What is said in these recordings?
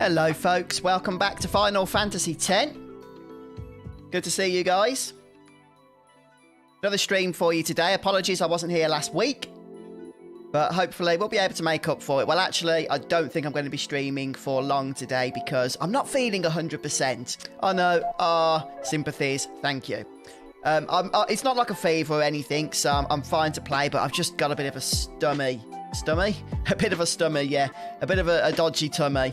Hello folks, welcome back to Final Fantasy X. Good to see you guys. Another stream for you today. Apologies I wasn't here last week, but hopefully we'll be able to make up for it. Well, actually, I don't think I'm going to be streaming for long today because I'm not feeling 100%. Oh no, sympathies, thank you. It's not like a fever or anything, so I'm fine to play, but I've just got a bit of a stummy? A bit of a stummy, yeah. A bit of a dodgy tummy.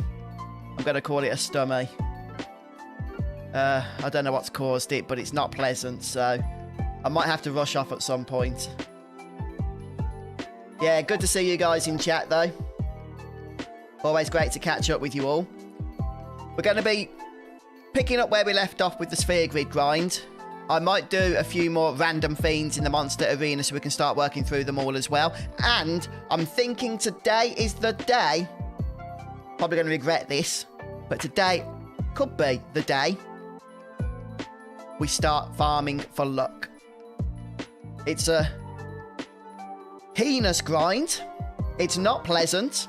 I'm going to call it a stummy. I don't know what's caused it, but it's not pleasant, so I might have to rush off at some point. Yeah, good to see you guys in chat, though. Always great to catch up with you all. We're going to be picking up where we left off with the sphere grid grind. I might do a few more random fiends in the monster arena so we can start working through them all as well. And I'm thinking today is the day... Probably going to regret this, but today could be the day we start farming for luck. It's a heinous grind. It's not pleasant,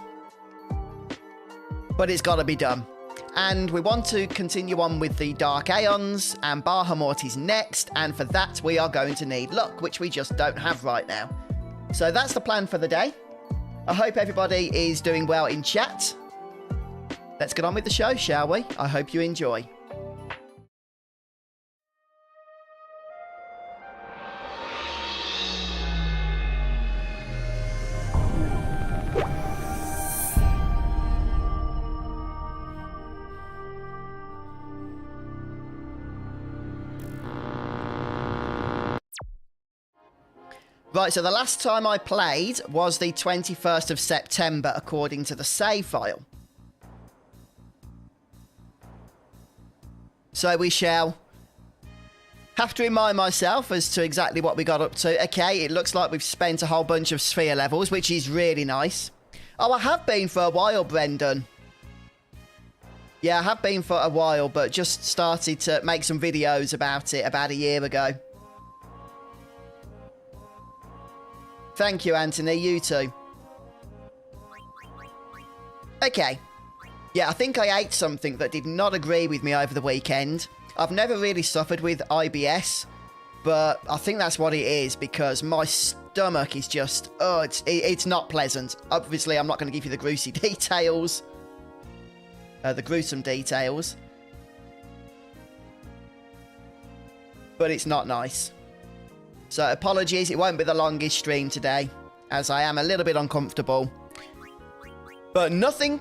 but it's got to be done. And we want to continue on with the Dark Aeons, and Bahamut is next, and for that we are going to need luck, which we just don't have right now. So that's the plan for the day. I hope everybody is doing well in chat. Let's get on with the show, shall we? I hope you enjoy. Right, so the last time I played was the 21st of September, according to the save file. So we shall have to remind myself as to exactly what we got up to. Okay, it looks like we've spent a whole bunch of sphere levels, which is really nice. Oh, I have been for a while, Brendan. Yeah, I have been for a while, but just started to make some videos about it about a year ago. Thank you, Anthony. You too. Okay. Yeah, I think I ate something that did not agree with me over the weekend. I've never really suffered with IBS, but I think that's what it is because my stomach is just, it's not pleasant. Obviously, I'm not going to give you the gruesome details. The gruesome details. But it's not nice. So apologies, it won't be the longest stream today, as I am a little bit uncomfortable. But nothing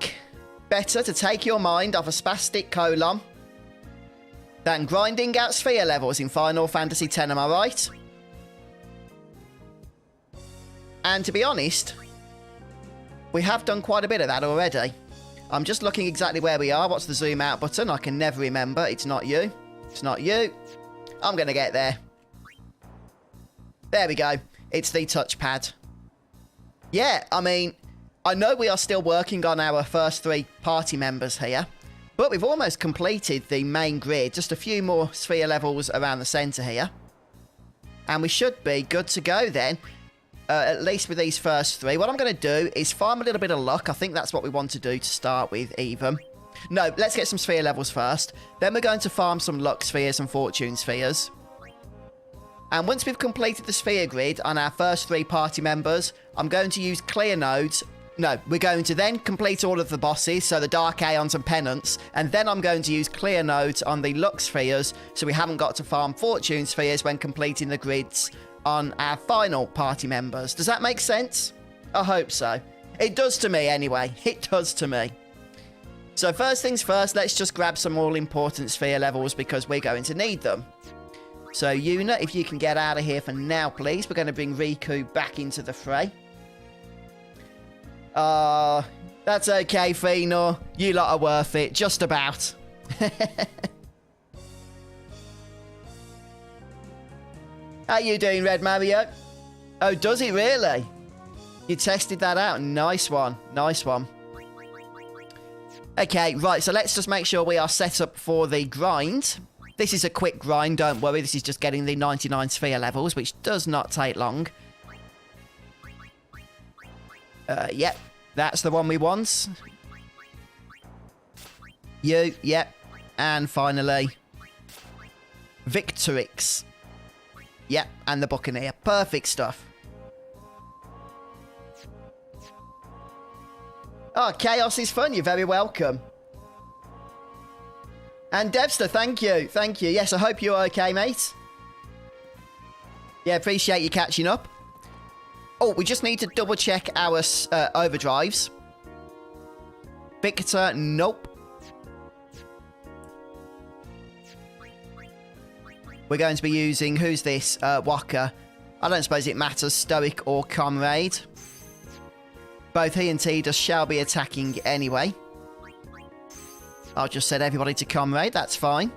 better to take your mind off a spastic colon than grinding out sphere levels in Final Fantasy X, am I right? And to be honest, we have done quite a bit of that already. I'm just looking exactly where we are. What's the zoom out button? I can never remember. It's not you. It's not you. I'm going to get there. There we go. It's the touchpad. Yeah, I mean, I know we are still working on our first 3 party members here, but we've almost completed the main grid. Just a few more sphere levels around the centre here. And we should be good to go then, at least with these first 3. What I'm going to do is farm a little bit of luck. I think that's what we want to do to start with, even. No, let's get some sphere levels first. Then we're going to farm some luck spheres and fortune spheres. And once we've completed the sphere grid on our first 3 party members, I'm going to use clear nodes. No, we're going to then complete all of the bosses, so the Dark Aeons and Penance, and then I'm going to use clear nodes on the luck spheres, so we haven't got to farm fortune spheres when completing the grids on our final party members. Does that make sense? I hope so. It does to me anyway. It does to me. So first things first, let's just grab some all-important sphere levels because we're going to need them. So, Yuna, if you can get out of here for now, please. We're going to bring Riku back into the fray. That's okay, Fenor. You lot are worth it. Just about. How you doing, Red Mario? Oh, does it really? You tested that out. Nice one. Nice one. Okay, right. So, let's just make sure we are set up for the grind. This is a quick grind, don't worry. This is just getting the 99 sphere levels, which does not take long. Yep, that's the one we want. You, yep. And finally, Victorix. Yep, and the Buccaneer. Perfect stuff. Oh, chaos is fun. You're very welcome. And Devster, thank you. Thank you. Yes, I hope you're okay, mate. Yeah, appreciate you catching up. Oh, we just need to double check our overdrives. Victor, nope. We're going to be using, who's this? Waka. I don't suppose it matters, Stoic or Comrade. Both he and Tidus shall be attacking anyway. I'll just set everybody to Comrade, that's fine.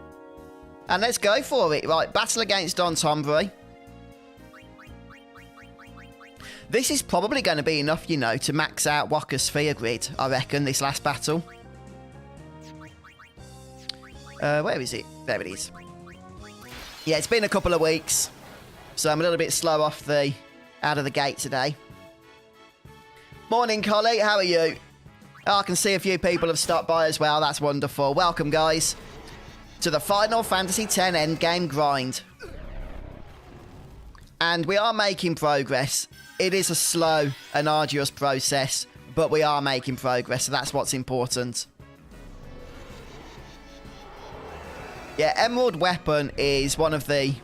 And let's go for it. Right, battle against Tonberry. This is probably going to be enough, you know, to max out Waka's sphere grid, I reckon, this last battle. Where is it? There it is. Yeah, it's been a couple of weeks, so I'm a little bit slow out of the gate today. Morning, Collie. How are you? Oh, I can see a few people have stopped by as well. That's wonderful. Welcome, guys, to the Final Fantasy X endgame grind. And we are making progress. It is a slow and arduous process, but we are making progress, so that's what's important. Yeah, Emerald Weapon is one of the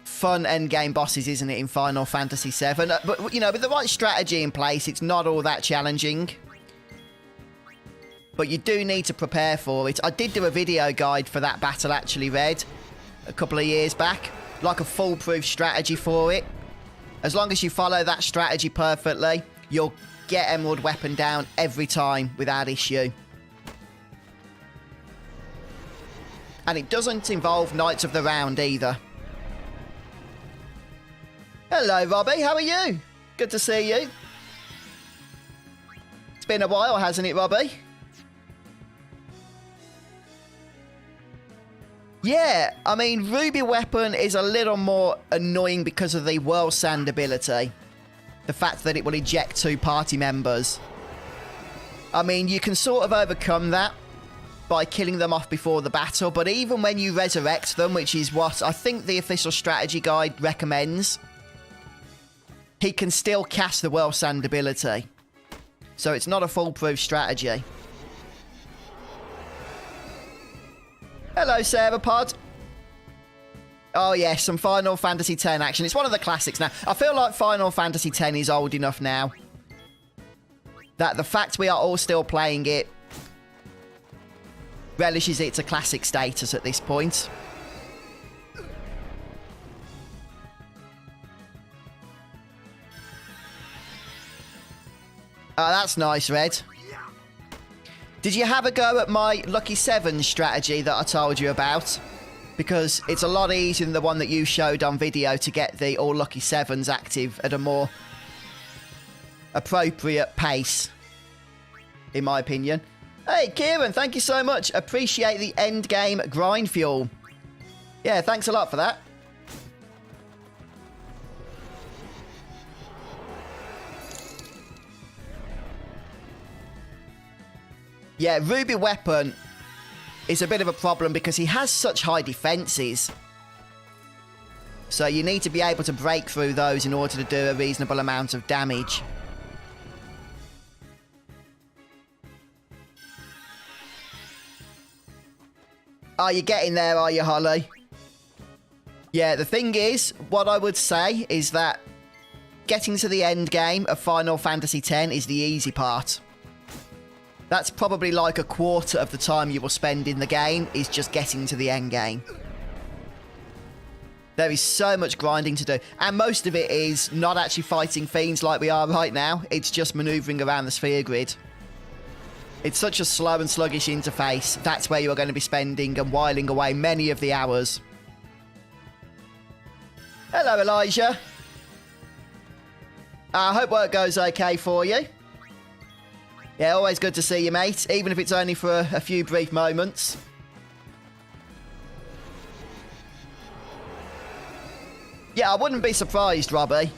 fun endgame bosses, isn't it, in Final Fantasy VII? But, you know, with the right strategy in place, it's not all that challenging. But you do need to prepare for it. I did do a video guide for that battle, actually, Red, a couple of years back. Like a foolproof strategy for it. As long as you follow that strategy perfectly, you'll get Emerald Weapon down every time without issue. And it doesn't involve Knights of the Round either. Hello, Robbie. How are you? Good to see you. It's been a while, hasn't it, Robbie? Yeah, I mean, Ruby Weapon is a little more annoying because of the Whirl Sand ability. The fact that it will eject 2 party members. I mean, you can sort of overcome that by killing them off before the battle, but even when you resurrect them, which is what I think the official strategy guide recommends, he can still cast the Whirl Sand ability. So it's not a foolproof strategy. Hello, Sarah Pod. Oh, yes, some Final Fantasy X action. It's one of the classics now. I feel like Final Fantasy X is old enough now that the fact we are all still playing it relishes it to classic status at this point. Oh, that's nice, Red. Did you have a go at my Lucky 7 strategy that I told you about? Because it's a lot easier than the one that you showed on video to get the all Lucky 7s active at a more appropriate pace, in my opinion. Hey, Kieran, thank you so much. Appreciate the end game grind fuel. Yeah, thanks a lot for that. Yeah, Ruby Weapon is a bit of a problem because he has such high defenses. So you need to be able to break through those in order to do a reasonable amount of damage. Are you getting there, are you, Holly? Yeah, the thing is, what I would say is that getting to the end game of Final Fantasy X is the easy part. That's probably like a quarter of the time you will spend in the game is just getting to the end game. There is so much grinding to do. And most of it is not actually fighting fiends like we are right now. It's just manoeuvring around the sphere grid. It's such a slow and sluggish interface. That's where you're going to be spending and whiling away many of the hours. Hello, Elijah. I hope work goes okay for you. Yeah, always good to see you, mate, even if it's only for a few brief moments. Yeah, I wouldn't be surprised, Robbie,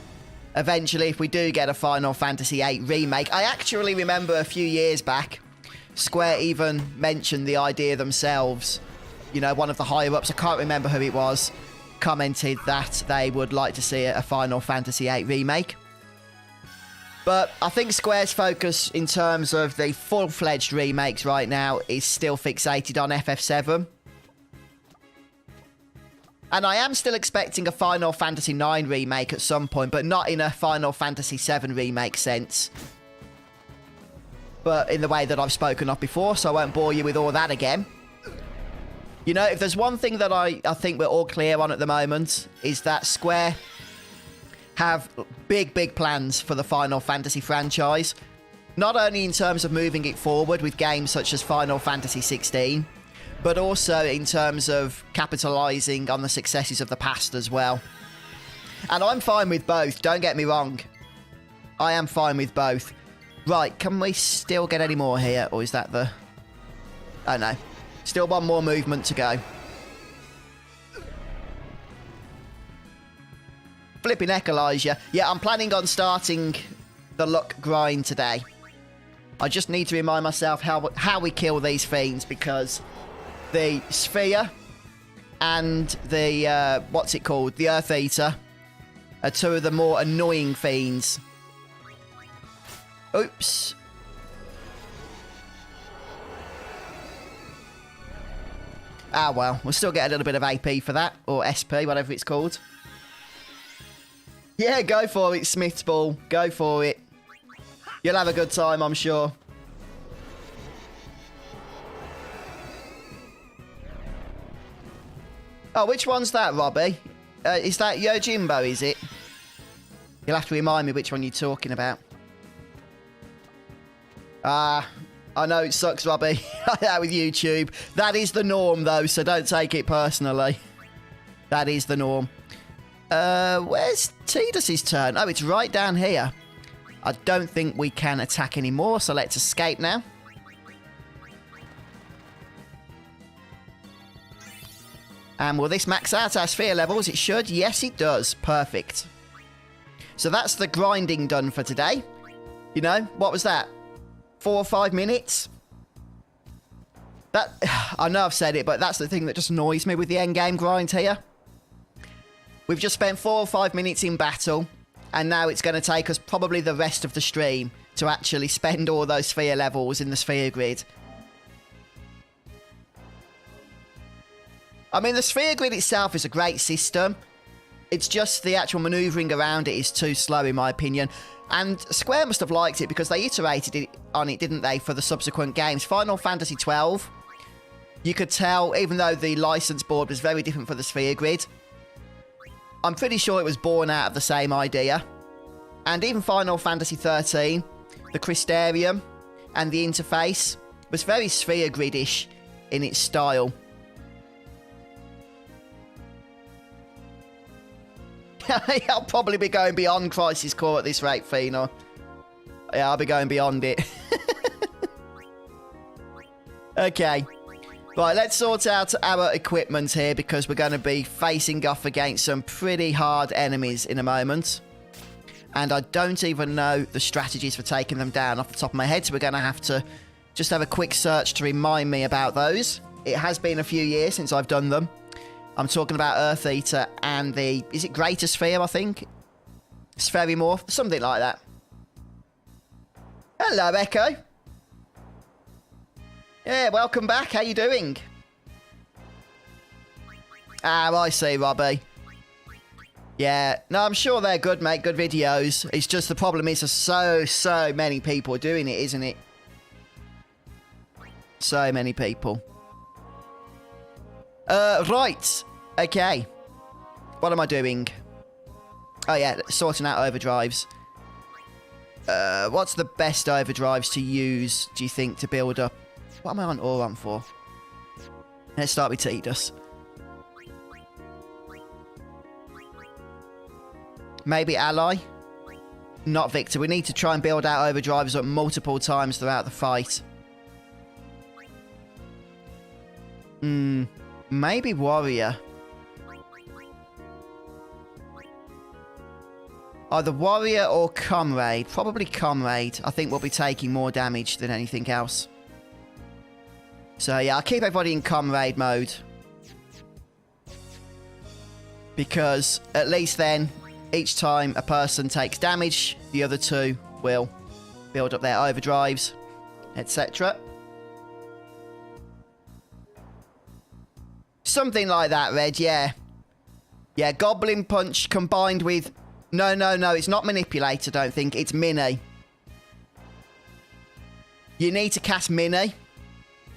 eventually if we do get a Final Fantasy VIII remake. I actually remember a few years back Square even mentioned the idea themselves. You know, one of the higher-ups, I can't remember who it was, commented that they would like to see a Final Fantasy VIII remake. But I think Square's focus in terms of the full-fledged remakes right now is still fixated on FF7. And I am still expecting a Final Fantasy IX remake at some point, but not in a Final Fantasy VII remake sense. But in the way that I've spoken of before, so I won't bore you with all that again. You know, if there's one thing that I think we're all clear on at the moment, is that Square have big plans for the Final Fantasy franchise. Not only in terms of moving it forward with games such as Final Fantasy 16, but also in terms of capitalising on the successes of the past as well. And I'm fine with both, don't get me wrong. I am fine with both. Right, can we still get any more here? Or is that the... Oh no. Still one more movement to go. Flipping heck, Elijah. Yeah, I'm planning on starting the luck grind today. I just need to remind myself how we kill these fiends, because the Sphere and the, what's it called? The Earth Eater are two of the more annoying fiends. Oops. Ah, well, we'll still get a little bit of AP for that, or SP, whatever it's called. Yeah, go for it, Smith's Ball. Go for it. You'll have a good time, I'm sure. Oh, which one's that, Robbie? Is that Yojimbo, is it? You'll have to remind me which one you're talking about. I know it sucks, Robbie. That with YouTube. That is the norm, though, so don't take it personally. That is the norm. Where's Tidus's turn? Oh, it's right down here. I don't think we can attack anymore, so let's escape now. And will this max out our sphere levels? It should. Yes, it does. Perfect. So that's the grinding done for today. You know, what was that? 4 or 5 minutes? That, I know I've said it, but that's the thing that just annoys me with the endgame grind here. We've just spent 4 or 5 minutes in battle, and now it's going to take us probably the rest of the stream to actually spend all those sphere levels in the sphere grid. I mean, the sphere grid itself is a great system. It's just the actual manoeuvring around it is too slow, in my opinion. And Square must have liked it because they iterated on it, didn't they, for the subsequent games. Final Fantasy 12, you could tell, even though the license board was very different for the sphere grid, I'm pretty sure it was born out of the same idea. And even Final Fantasy 13, the Crystarium and the interface was very sphere gridish in its style. I'll probably be going beyond Crisis Core at this rate, Fina. Yeah, I'll be going beyond it. Okay. Right, let's sort out our equipment here because we're going to be facing off against some pretty hard enemies in a moment. And I don't even know the strategies for taking them down off the top of my head, so we're going to have to just have a quick search to remind me about those. It has been a few years since I've done them. I'm talking about Earth Eater and the... Is it Greater Sphere, I think? Spheromorph? Something like that. Hello, Echo. Yeah, welcome back. How you doing? Ah, I see, Robbie. Yeah. No, I'm sure they're good, mate. Good videos. It's just the problem is there's so many people doing it, isn't it? So many people. Right. Okay. What am I doing? Oh, yeah. Sorting out overdrives. What's the best overdrives to use, do you think, to build up? What am I on Auron for? Let's start with Tidus. Maybe Ally? Not Victor. We need to try and build out overdrives up multiple times throughout the fight. Maybe Warrior. Either Warrior or Comrade. Probably Comrade. I think we'll be taking more damage than anything else. So yeah, I'll keep everybody in comrade mode. Because at least then, each time a person takes damage, the other two will build up their overdrives, etc. Something like that, Red, yeah. Yeah, Goblin Punch combined with... No, it's not Manipulate, I don't think. It's Mini. You need to cast Mini.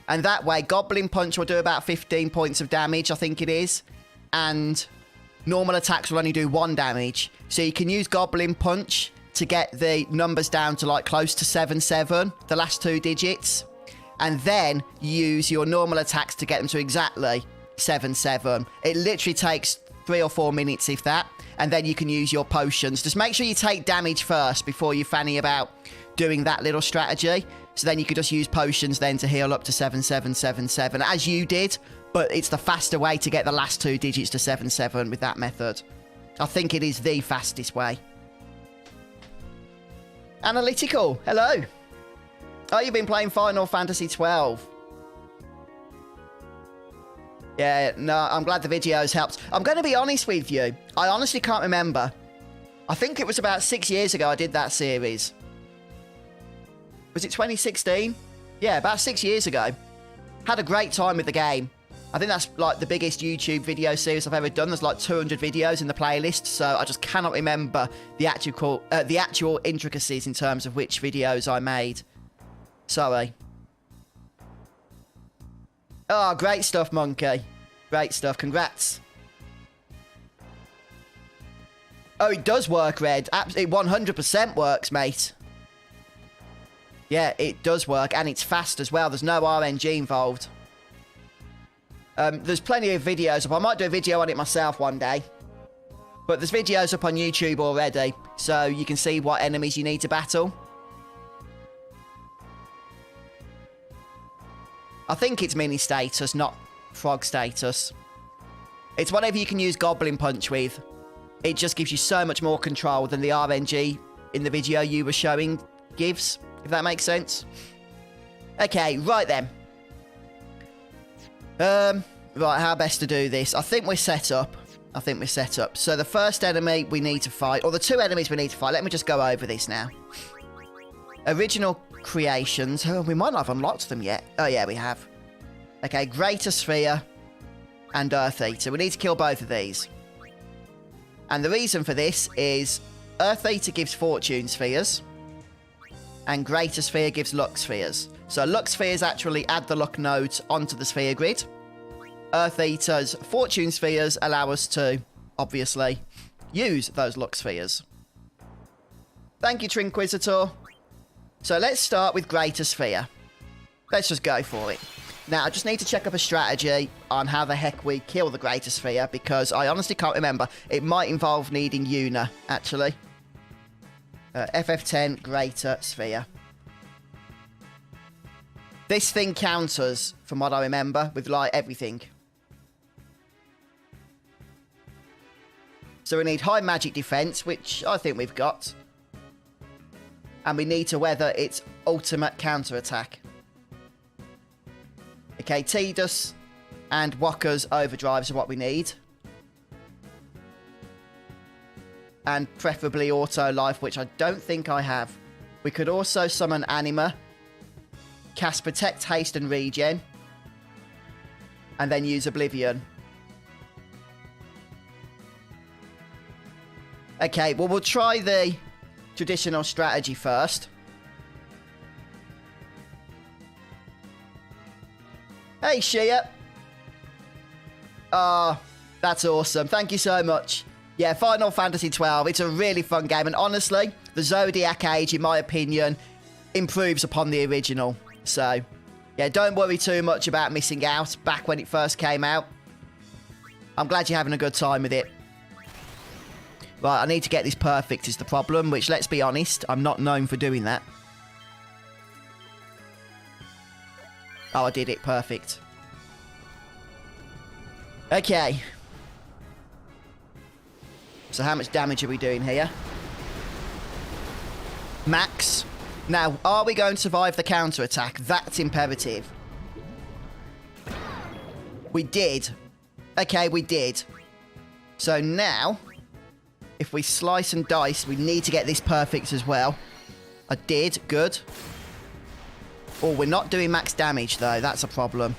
And that way, Goblin Punch will do about 15 points of damage, I think it is. And normal attacks will only do 1 damage. So you can use Goblin Punch to get the numbers down to like close to 7-7, the last 2 digits. And then use your normal attacks to get them to exactly 7-7. It literally takes 3 or 4 minutes, if that. And then you can use your potions. Just make sure you take damage first before you fanny about doing that little strategy. So then you could just use potions then to heal up to 7-7-7-7, as you did. But it's the faster way to get the last 2 digits to 7-7 with that method. I think it is the fastest way. Analytical, hello. Oh, you've been playing Final Fantasy 12. Yeah, no, I'm glad the videos helped. I'm going to be honest with you. I honestly can't remember. I think it was about 6 years ago I did that series. Was it 2016? Yeah, about 6 years ago. Had a great time with the game. I think that's like the biggest YouTube video series I've ever done. There's like 200 videos in the playlist, so I just cannot remember the actual intricacies in terms of which videos I made. Sorry. Oh, great stuff, Monkey. Great stuff. Congrats. Oh, it does work, Red. It 100% works, mate. Yeah, it does work, and it's fast as well. There's no RNG involved. There's plenty of videos up. I might do a video on it myself one day. But there's videos up on YouTube already, so you can see what enemies you need to battle. I think it's mini status, not frog status. It's whatever you can use Goblin Punch with. It just gives you so much more control than the RNG in the video you were showing gives, if that makes sense. Okay, right then. Right, how best to do this? I think we're set up. So the first enemy we need to fight, or the 2 enemies we need to fight, let me just go over this now. Original creations. Oh, we might not have unlocked them yet. Oh, yeah, we have. Okay, Greater Sphere and Earth Eater. We need to kill both of these. And the reason for this is Earth Eater gives Fortune Spheres and Greater Sphere gives Luck Spheres. So Luck Spheres actually add the luck nodes onto the sphere grid. Earth Eater's Fortune Spheres allow us to, obviously, use those Luck Spheres. Thank you, Trinquisitor. So let's start with Greater Sphere. Let's just go for it. Now, I just need to check up a strategy on how the heck we kill the Greater Sphere, because I honestly can't remember. It might involve needing Una, actually. FF10 Greater Sphere. This thing counters, from what I remember, with, like, everything. So we need high magic defense, which I think we've got. And we need to weather its ultimate counterattack. Okay, Tidus and Wakka's overdrives are what we need. And preferably auto life, which I don't think I have. We could also summon Anima, cast Protect, Haste and Regen, and then use Oblivion. Okay, well, we'll try the traditional strategy first. Hey, Shia. Oh, that's awesome. Thank you so much. Yeah, Final Fantasy 12. It's a really fun game. And honestly, the Zodiac Age, in my opinion, improves upon the original. So, yeah, don't worry too much about missing out back when it first came out. I'm glad you're having a good time with it. Right, I need to get this perfect is the problem, which, let's be honest, I'm not known for doing that. Oh, I did it. Perfect. Okay. So how much damage are we doing here? Max. Now, are we going to survive the counterattack? That's imperative. We did. Okay, we did. So now, if we slice and dice, we need to get this perfect as well. I did. Good. Oh, we're not doing max damage, though. That's a problem.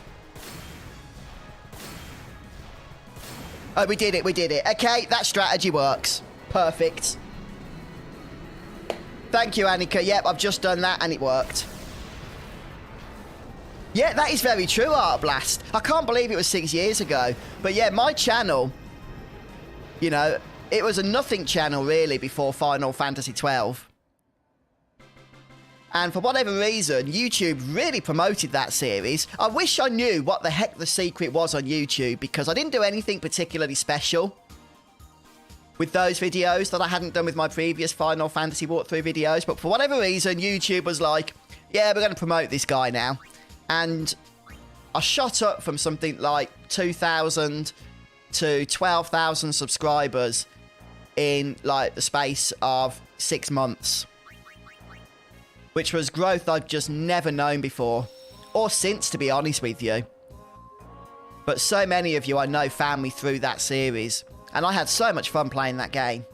Oh, we did it. We did it. Okay, that strategy works. Perfect. Thank you, Annika. Yep, I've just done that, and it worked. Yeah, that is very true, Art Blast. I can't believe it was 6 years ago. But yeah, my channel, you know, it was a nothing channel, really, before Final Fantasy XII. And for whatever reason, YouTube really promoted that series. I wish I knew what the heck the secret was on YouTube, because I didn't do anything particularly special with those videos that I hadn't done with my previous Final Fantasy walkthrough videos. But for whatever reason, YouTube was like, yeah, we're going to promote this guy now. And I shot up from something like 2,000 to 12,000 subscribers in like the space of 6 months. Which was growth I've just never known before. Or since, to be honest with you. But so many of you I know found me through that series. And I had so much fun playing that game.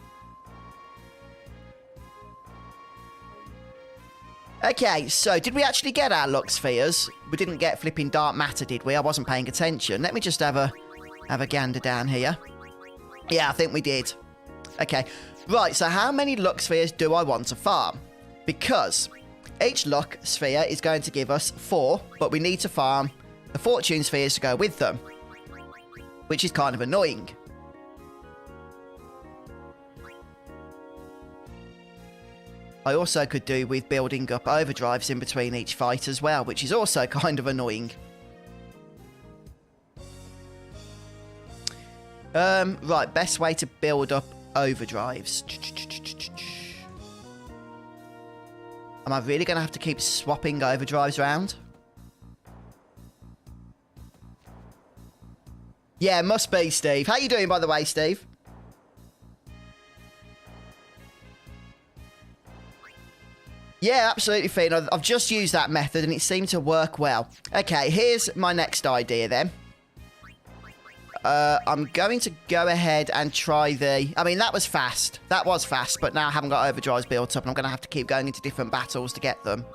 Okay, so did we actually get our Lux Spheres? We didn't get flipping dark matter, did we? I wasn't paying attention. Let me just have a gander down here. Yeah, I think we did. Okay, right, so how many Lux Spheres do I want to farm? Because each Lux Sphere is going to give us 4, but we need to farm the Fortune Spheres to go with them. Which is kind of annoying. I also could do with building up overdrives in between each fight as well, which is also kind of annoying. Right, best way to build up overdrives. Am I really going to have to keep swapping overdrives around? Yeah, must be, Steve. How you doing, by the way, Steve? Yeah, absolutely fine. I've just used that method and it seemed to work well. Okay, here's my next idea then. I'm going to go ahead and try the... I mean, that was fast. That was fast, but now I haven't got overdrives built up and I'm going to have to keep going into different battles to get them.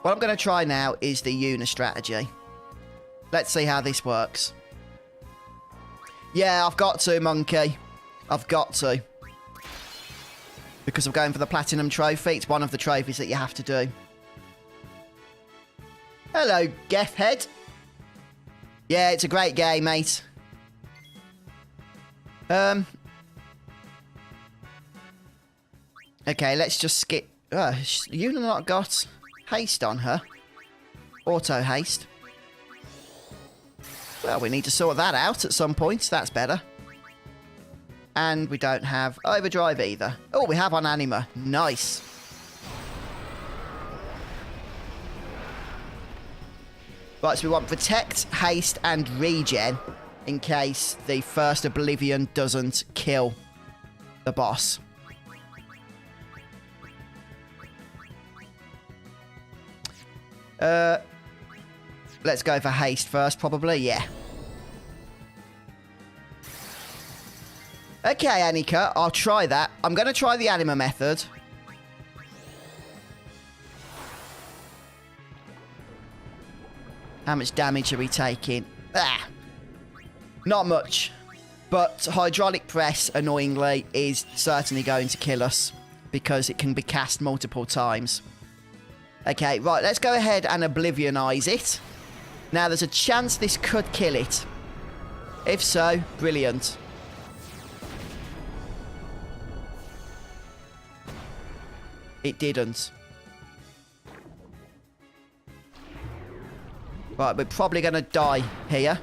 What I'm going to try now is the Una strategy. Let's see how this works. Yeah, I've got to, Monkey. I've got to. Because I'm going for the Platinum Trophy. It's one of the trophies that you have to do. Hello, Geffhead. Yeah, it's a great game, mate. Okay, let's just skip... You've not got haste on her. Auto haste. Well, we need to sort that out at some point. That's better. And we don't have overdrive either. Oh, we have on Anima. Nice. Right, so we want protect, haste, and regen in case the first Oblivion doesn't kill the boss. Let's go for haste first, probably. Yeah. Okay, Annika, I'll try that. I'm going to try the Anima method. How much damage are we taking? Ah, not much. But hydraulic press, annoyingly, is certainly going to kill us because it can be cast multiple times. Okay, right, let's go ahead and Oblivionize it. Now, there's a chance this could kill it. If so, brilliant. It didn't. Right, we're probably going to die here.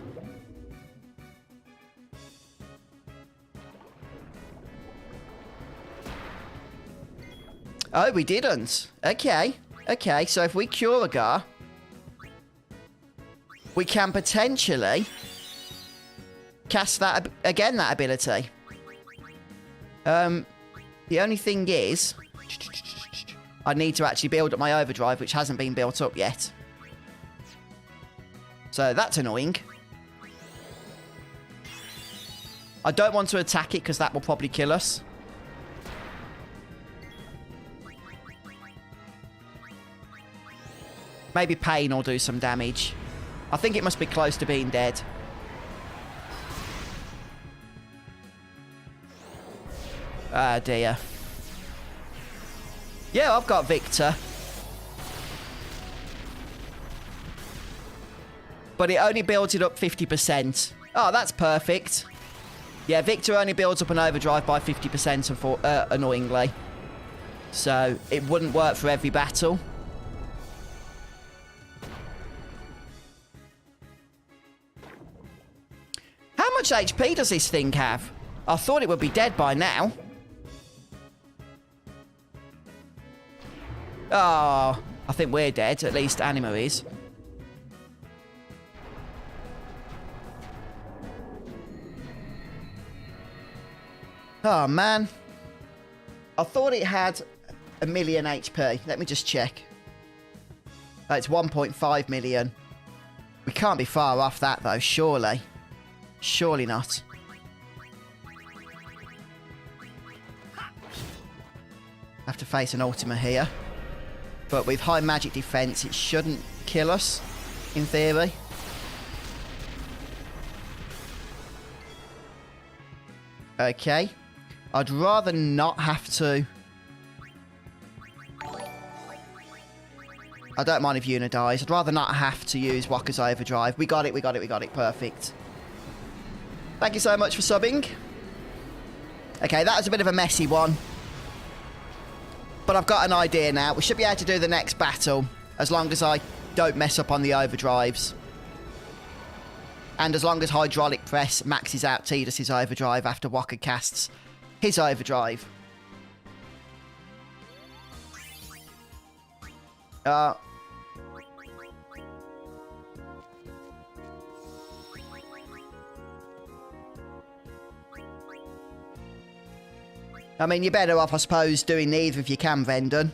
Oh, we didn't. Okay. Okay, so if we cure Agar, we can potentially cast that again, that ability. The only thing is... I need to actually build up my overdrive, which hasn't been built up yet. So that's annoying. I don't want to attack it because that will probably kill us. Maybe pain will do some damage. I think it must be close to being dead. Ah, dear. Yeah, I've got Victor. But it only builds it up 50%. Oh, that's perfect. Yeah, Victor only builds up an overdrive by 50%, annoyingly. So, it wouldn't work for every battle. How much HP does this thing have? I thought it would be dead by now. Oh, I think we're dead. At least Armour is. Oh, man. I thought it had 1 million HP. Let me just check. Oh, it's 1.5 million. We can't be far off that, though, surely. Surely not. Have to face an Ultima here. But with high magic defense, it shouldn't kill us, in theory. Okay. I'd rather not have to... I don't mind if Yuna dies. I'd rather not have to use Wakka's Overdrive. We got it, we got it, we got it. Perfect. Thank you so much for subbing. Okay, that was a bit of a messy one. But I've got an idea now. We should be able to do the next battle, as long as I don't mess up on the overdrives. And as long as Hydraulic Press maxes out Tidus's overdrive after Wakka casts his overdrive. I mean, you're better off, I suppose, doing neither if you can, Vendon.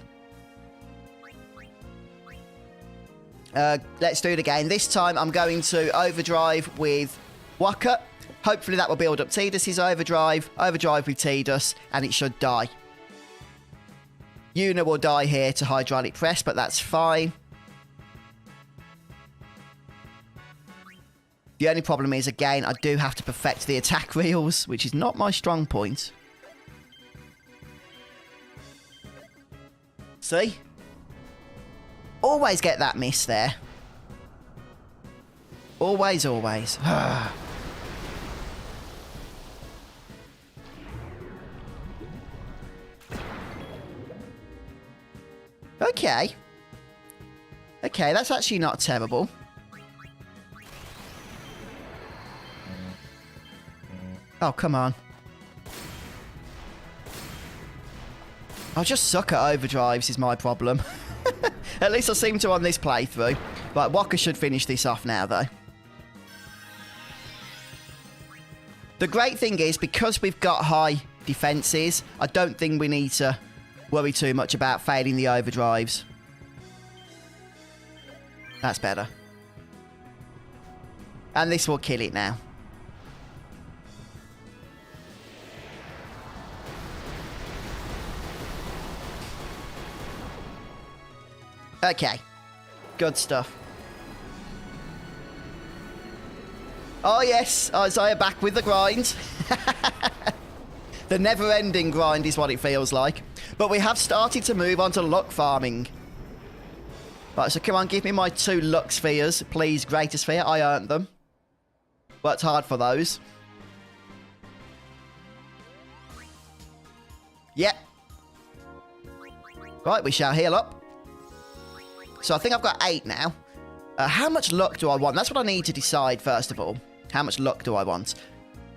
Let's do it again. This time, I'm going to overdrive with Wakka. Hopefully, that will build up Tidus's overdrive. Overdrive with Tidus, and it should die. Yuna will die here to Hydraulic Press, but that's fine. The only problem is, again, I do have to perfect the attack reels, which is not my strong point. See? Always get that miss there. Always, always. Okay. Okay, that's actually not terrible. Oh, come on. I just suck at overdrives is my problem. At least I seem to on this playthrough. Right, Wakka should finish this off now, though. The great thing is, because we've got high defences, I don't think we need to worry too much about failing the overdrives. That's better. And this will kill it now. Okay. Good stuff. Oh, yes. Isaiah back with the grind. The never-ending grind is what it feels like. But we have started to move on to luck farming. Right, so come on, give me my 2 luck spheres. Please, greater sphere. I earned them. Worked hard for those. Yep. Right, we shall heal up. So I think I've got 8 now. How much luck do I want? That's what I need to decide, first of all. How much luck do I want?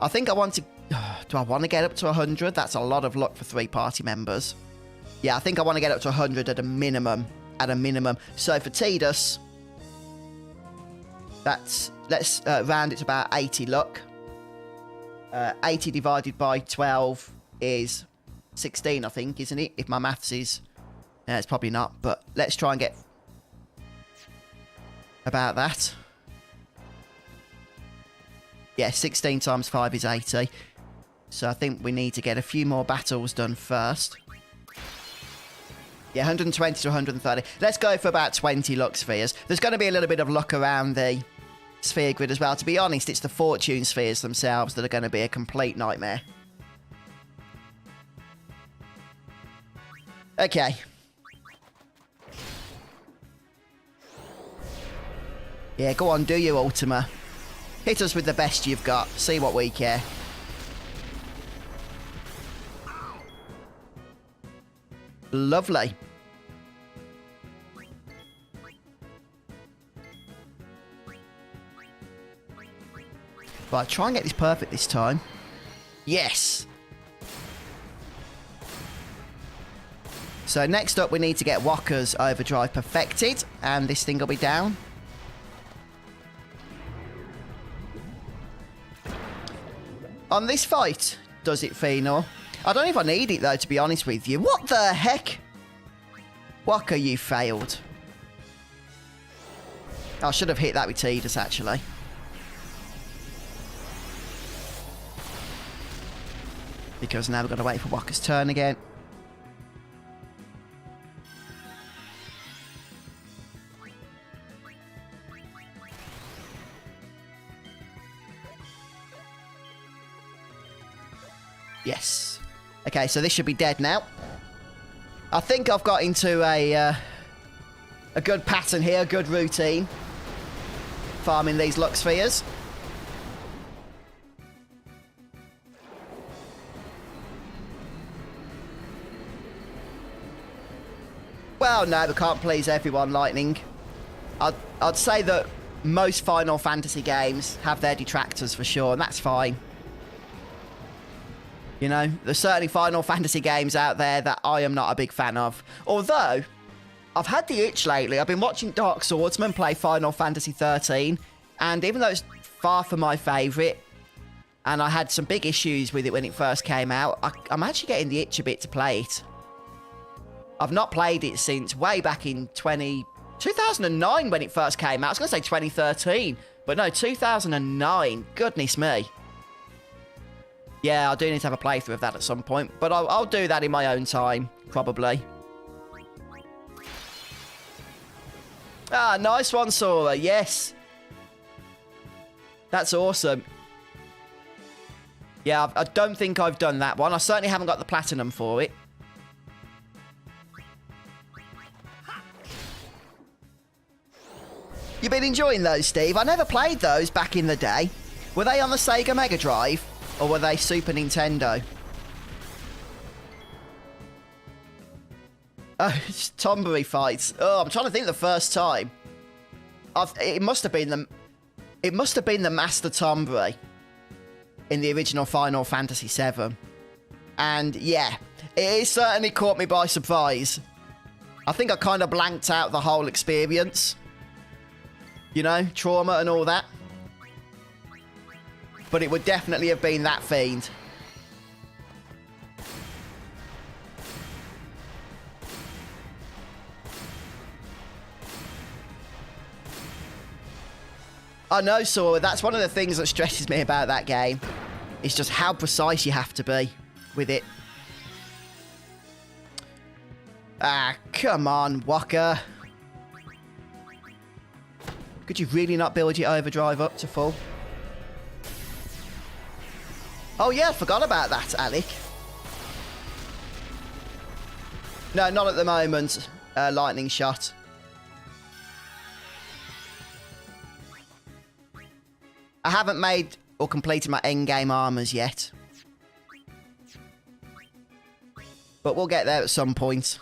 I think I want to... do I want to get up to 100? That's a lot of luck for 3 party members. Yeah, I think I want to get up to 100 at a minimum. At a minimum. So for Tidus, that's... let's round it to about 80 luck. 80 divided by 12 is 16, I think, isn't it? If my maths is... it's probably not, but let's try and get... about that. Yeah, 16 times 5 is 80. So I think we need to get a few more battles done first. Yeah, 120 to 130. Let's go for about 20 luck spheres. There's going to be a little bit of luck around the sphere grid as well. To be honest, it's the fortune spheres themselves that are going to be a complete nightmare. Okay. Yeah, go on, do you, Ultima. Hit us with the best you've got. See what we care. Lovely. Right, try and get this perfect this time. Yes! So next up we need to get Walker's Overdrive perfected, and this thing will be down. On this fight, does it, Phenor? I don't know if I need it though, to be honest with you. What the heck? Walker, you failed. I should have hit that with Tidus, actually. Because now we're going to wait for Walker's turn again. Yes. Okay, so this should be dead now. I think I've got into a good pattern here, a good routine. Farming these luck spheres. Well, no, we can't please everyone, Lightning. I'd say that most Final Fantasy games have their detractors for sure, and that's fine. You know, there's certainly Final Fantasy games out there that I am not a big fan of. Although, I've had the itch lately. I've been watching Dark Swordsman play Final Fantasy 13, and even though it's far from my favourite, and I had some big issues with it when it first came out, I'm actually getting the itch a bit to play it. I've not played it since way back in 2009 when it first came out. I was going to say 2013, but no, 2009. Goodness me. Yeah, I do need to have a playthrough of that at some point, but I'll do that in my own time, probably. Ah, nice one, Sora. Yes. That's awesome. Yeah, I don't think I've done that one. I certainly haven't got the platinum for it. You've been enjoying those, Steve? I never played those back in the day. Were they on the Sega Mega Drive? Or were they Super Nintendo? Oh, it's Tonberry fights. Oh, I'm trying to think the first time. It must have been the Master Tonberry in the original Final Fantasy VII. And yeah, it certainly caught me by surprise. I think I kind of blanked out the whole experience. You know, trauma and all that. But it would definitely have been that fiend. I know, Sora, that's one of the things that stresses me about that game. It's just how precise you have to be with it. Ah, come on, Walker. Could you really not build your overdrive up to full? Oh yeah, I forgot about that, Alec. No, not at the moment. Lightning shot. I haven't made or completed my endgame armors yet. But we'll get there at some point.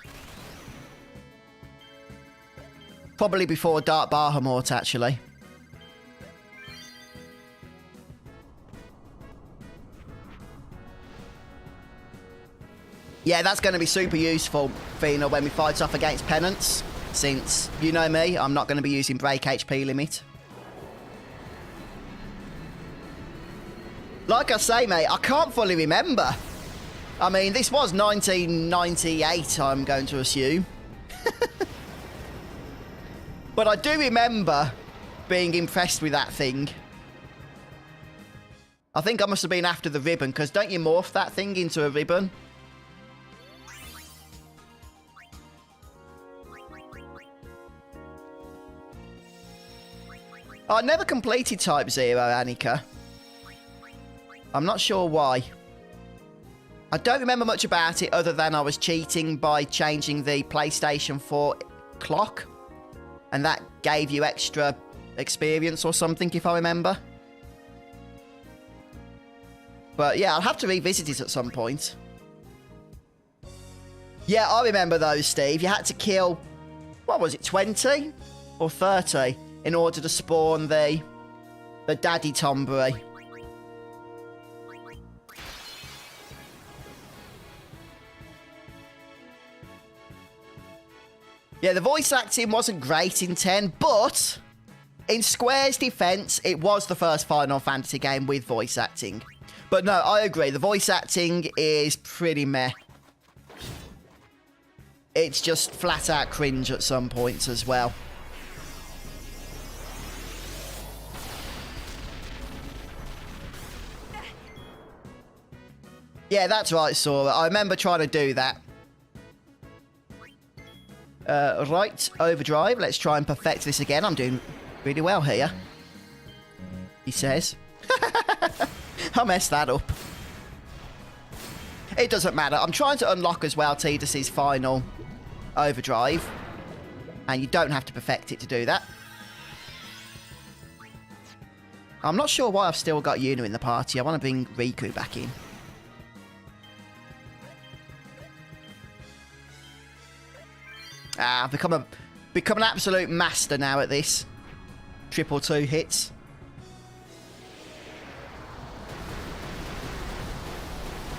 Probably before Dark Bahamut, actually. Yeah, that's going to be super useful, Fina, when we fight off against Penance. Since, you know me, I'm not going to be using break HP limit. Like I say, mate, I can't fully remember. I mean, this was 1998, I'm going to assume. But I do remember being impressed with that thing. I think I must have been after the ribbon, because don't you morph that thing into a ribbon? I never completed Type 0, Annika. I'm not sure why. I don't remember much about it other than I was cheating by changing the PlayStation 4 clock. And that gave you extra experience or something, if I remember. But yeah, I'll have to revisit it at some point. Yeah, I remember those, Steve. You had to kill, what was it, 20 or 30 in order to spawn the daddy Tonberry. Yeah, the voice acting wasn't great in 10, but in Square's defense, it was the first Final Fantasy game with voice acting. But no, I agree. The voice acting is pretty meh. It's just flat out cringe at some points as well. Yeah, that's right, Sora. I remember trying to do that. Right, Overdrive. Let's try and perfect this again. I'm doing really well here. He says. I messed that up. It doesn't matter. I'm trying to unlock as well Tidus's final Overdrive. And you don't have to perfect it to do that. I'm not sure why I've still got Yuna in the party. I want to bring Riku back in. I've become an absolute master now at this. 222 hits.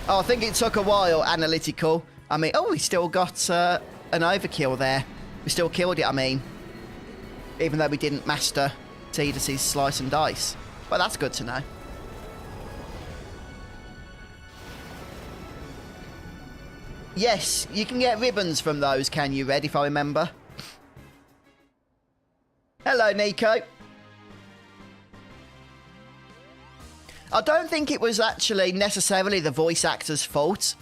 Oh, I think it took a while, analytical. I mean, oh, we still got an overkill there. We still killed it, I mean. Even though we didn't master Tidus's slice and dice. Well, that's good to know. Yes, you can get ribbons from those, can you, Red, if I remember? Hello, Nico. I don't think it was actually necessarily the voice actor's fault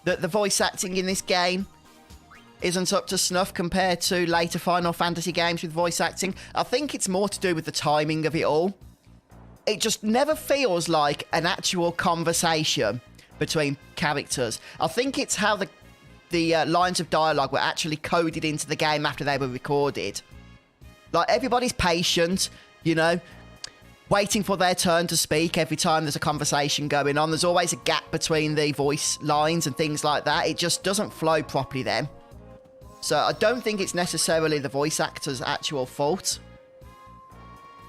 that the voice acting in this game isn't up to snuff compared to later Final Fantasy games with voice acting. I think it's more to do with the timing of it all. It just never feels like an actual conversation between characters. I think it's how the lines of dialogue were actually coded into the game after they were recorded. Like, everybody's patient, you know, waiting for their turn to speak every time there's a conversation going on. There's always a gap between the voice lines and things like that. It just doesn't flow properly then. So I don't think it's necessarily the voice actor's actual fault,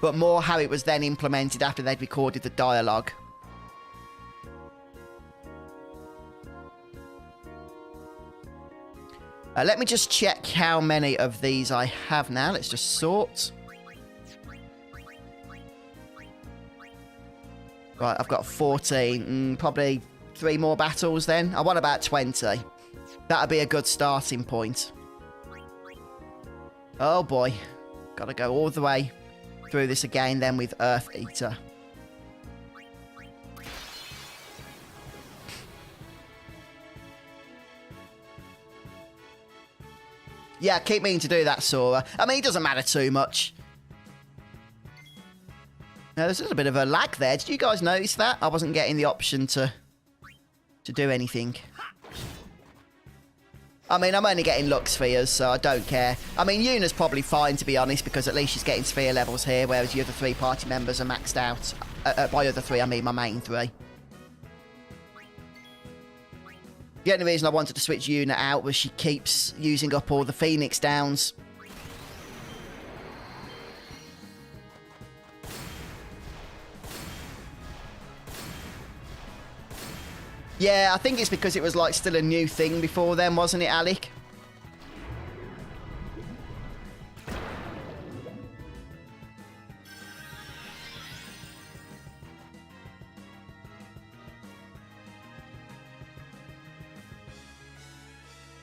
but more how it was then implemented after they'd recorded the dialogue. Let me just check how many of these I have now. Let's just sort. Right, I've got 14. Probably 3 more battles then. I want about 20. That'd be a good starting point. Oh boy. Gotta go all the way through this again then with Earth Eater. Yeah, keep meaning to do that, Sora. I mean, it doesn't matter too much. Now, there's a little bit of a lag there. Did you guys notice that? I wasn't getting the option to do anything. I mean, I'm only getting Lux spheres, so I don't care. I mean, Yuna's probably fine, to be honest, because at least she's getting sphere levels here, whereas the other 3 party members are maxed out. By other 3, I mean my main 3. The only reason I wanted to switch Yuna out was she keeps using up all the Phoenix Downs. Yeah, I think it's because it was like still a new thing before then, wasn't it, Alec?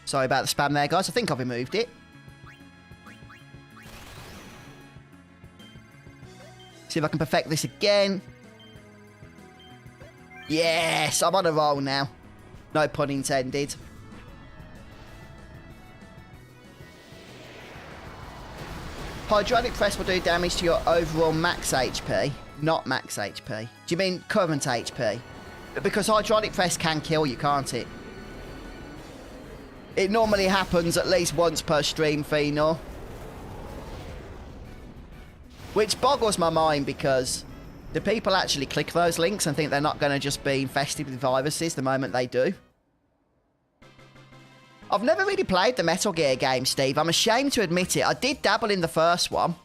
Sorry about the spam there, guys. I think I've removed it. See if I can perfect this again. Yes, I'm on a roll now. No pun intended. Hydraulic press will do damage to your overall max HP, not max HP. Do you mean current HP? Because hydraulic press can kill you, can't it? It normally happens at least once per stream, Phenor. Which boggles my mind because do people actually click those links and think they're not going to just be infested with viruses the moment they do? I've never really played the Metal Gear game, Steve. I'm ashamed to admit it. I did dabble in the first one.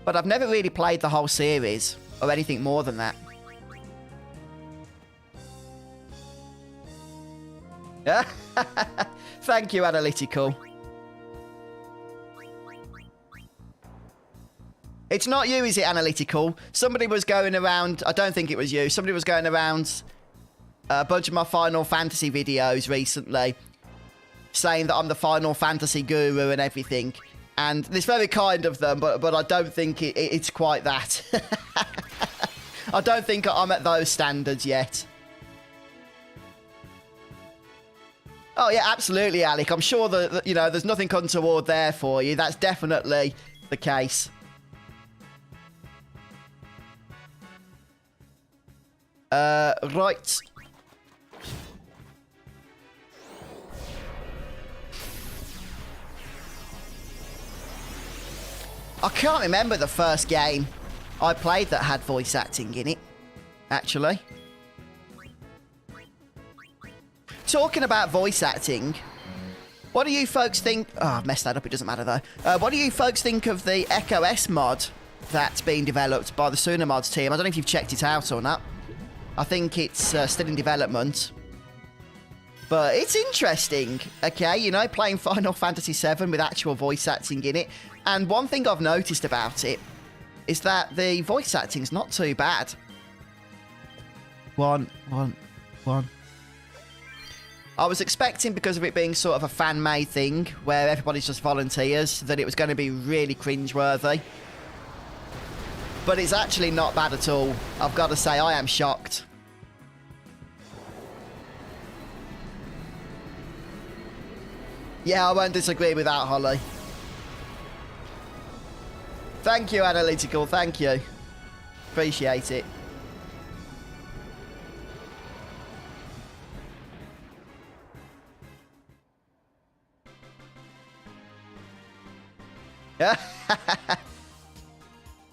But I've never really played the whole series or anything more than that. Thank you, Analytical. It's not you, is it, Analytical? Somebody was going around... I don't think it was you. Somebody was going around a bunch of my Final Fantasy videos recently saying that I'm the Final Fantasy guru and everything. And it's very kind of them, but I don't think it's quite that. I don't think I'm at those standards yet. Oh, yeah, absolutely, Alec. I'm sure that, you know, there's nothing untoward there for you. That's definitely the case. Right. I can't remember the first game I played that had voice acting in it, actually. Talking about voice acting, what do you folks think... Oh, I've messed that up. It doesn't matter, though. What do you folks think of the Echo S mod that's being developed by the Sunamods team? I don't know if you've checked it out or not. I think it's still in development. But it's interesting, okay? You know, playing Final Fantasy VII with actual voice acting in it. And one thing I've noticed about it is that the voice acting's not too bad. One. I was expecting, because of it being sort of a fan-made thing, where everybody's just volunteers, that it was going to be really cringeworthy. But it's actually not bad at all. I've got to say, I am shocked. Yeah, I won't disagree with that, Holly. Thank you, Analytical. Thank you. Appreciate it.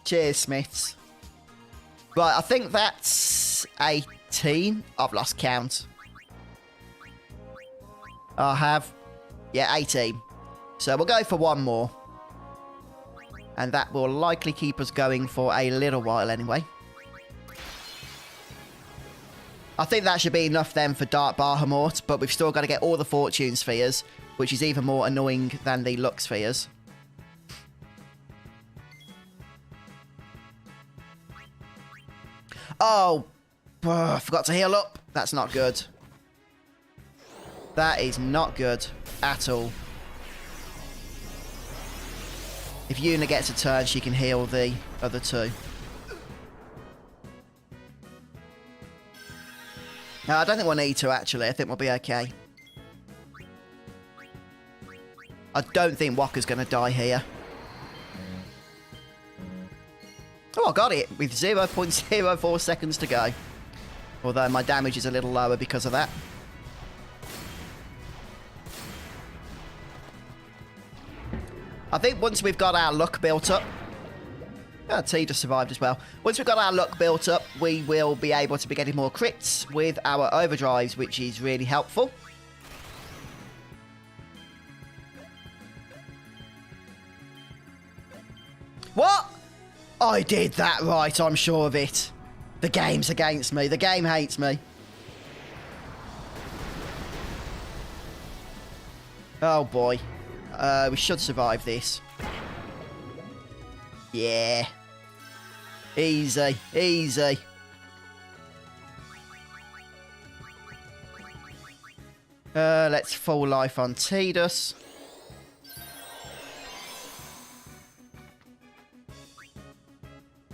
Cheers, Smiths. Right, I think that's 18. I've lost count. I have. Yeah, 18. So we'll go for one more. And that will likely keep us going for a little while anyway. I think that should be enough then for Dark Bahamut, but we've still got to get all the Fortune Spheres, which is even more annoying than the Luck Spheres. Oh, I forgot to heal up. That's not good. That is not good at all. If Yuna gets a turn, she can heal the other two. No, I don't think we'll need to, actually. I think we'll be okay. I don't think Wakka's going to die here. Oh, I got it with 0.04 seconds to go. Although my damage is a little lower because of that. I think once we've got our luck built up... Oh, T just survived as well. Once we've got our luck built up, we will be able to be getting more crits with our overdrives, which is really helpful. What? I did that right, I'm sure of it. The game's against me. The game hates me. Oh, boy. We should survive this. Yeah. Easy. Easy. Let's full life on Tidus.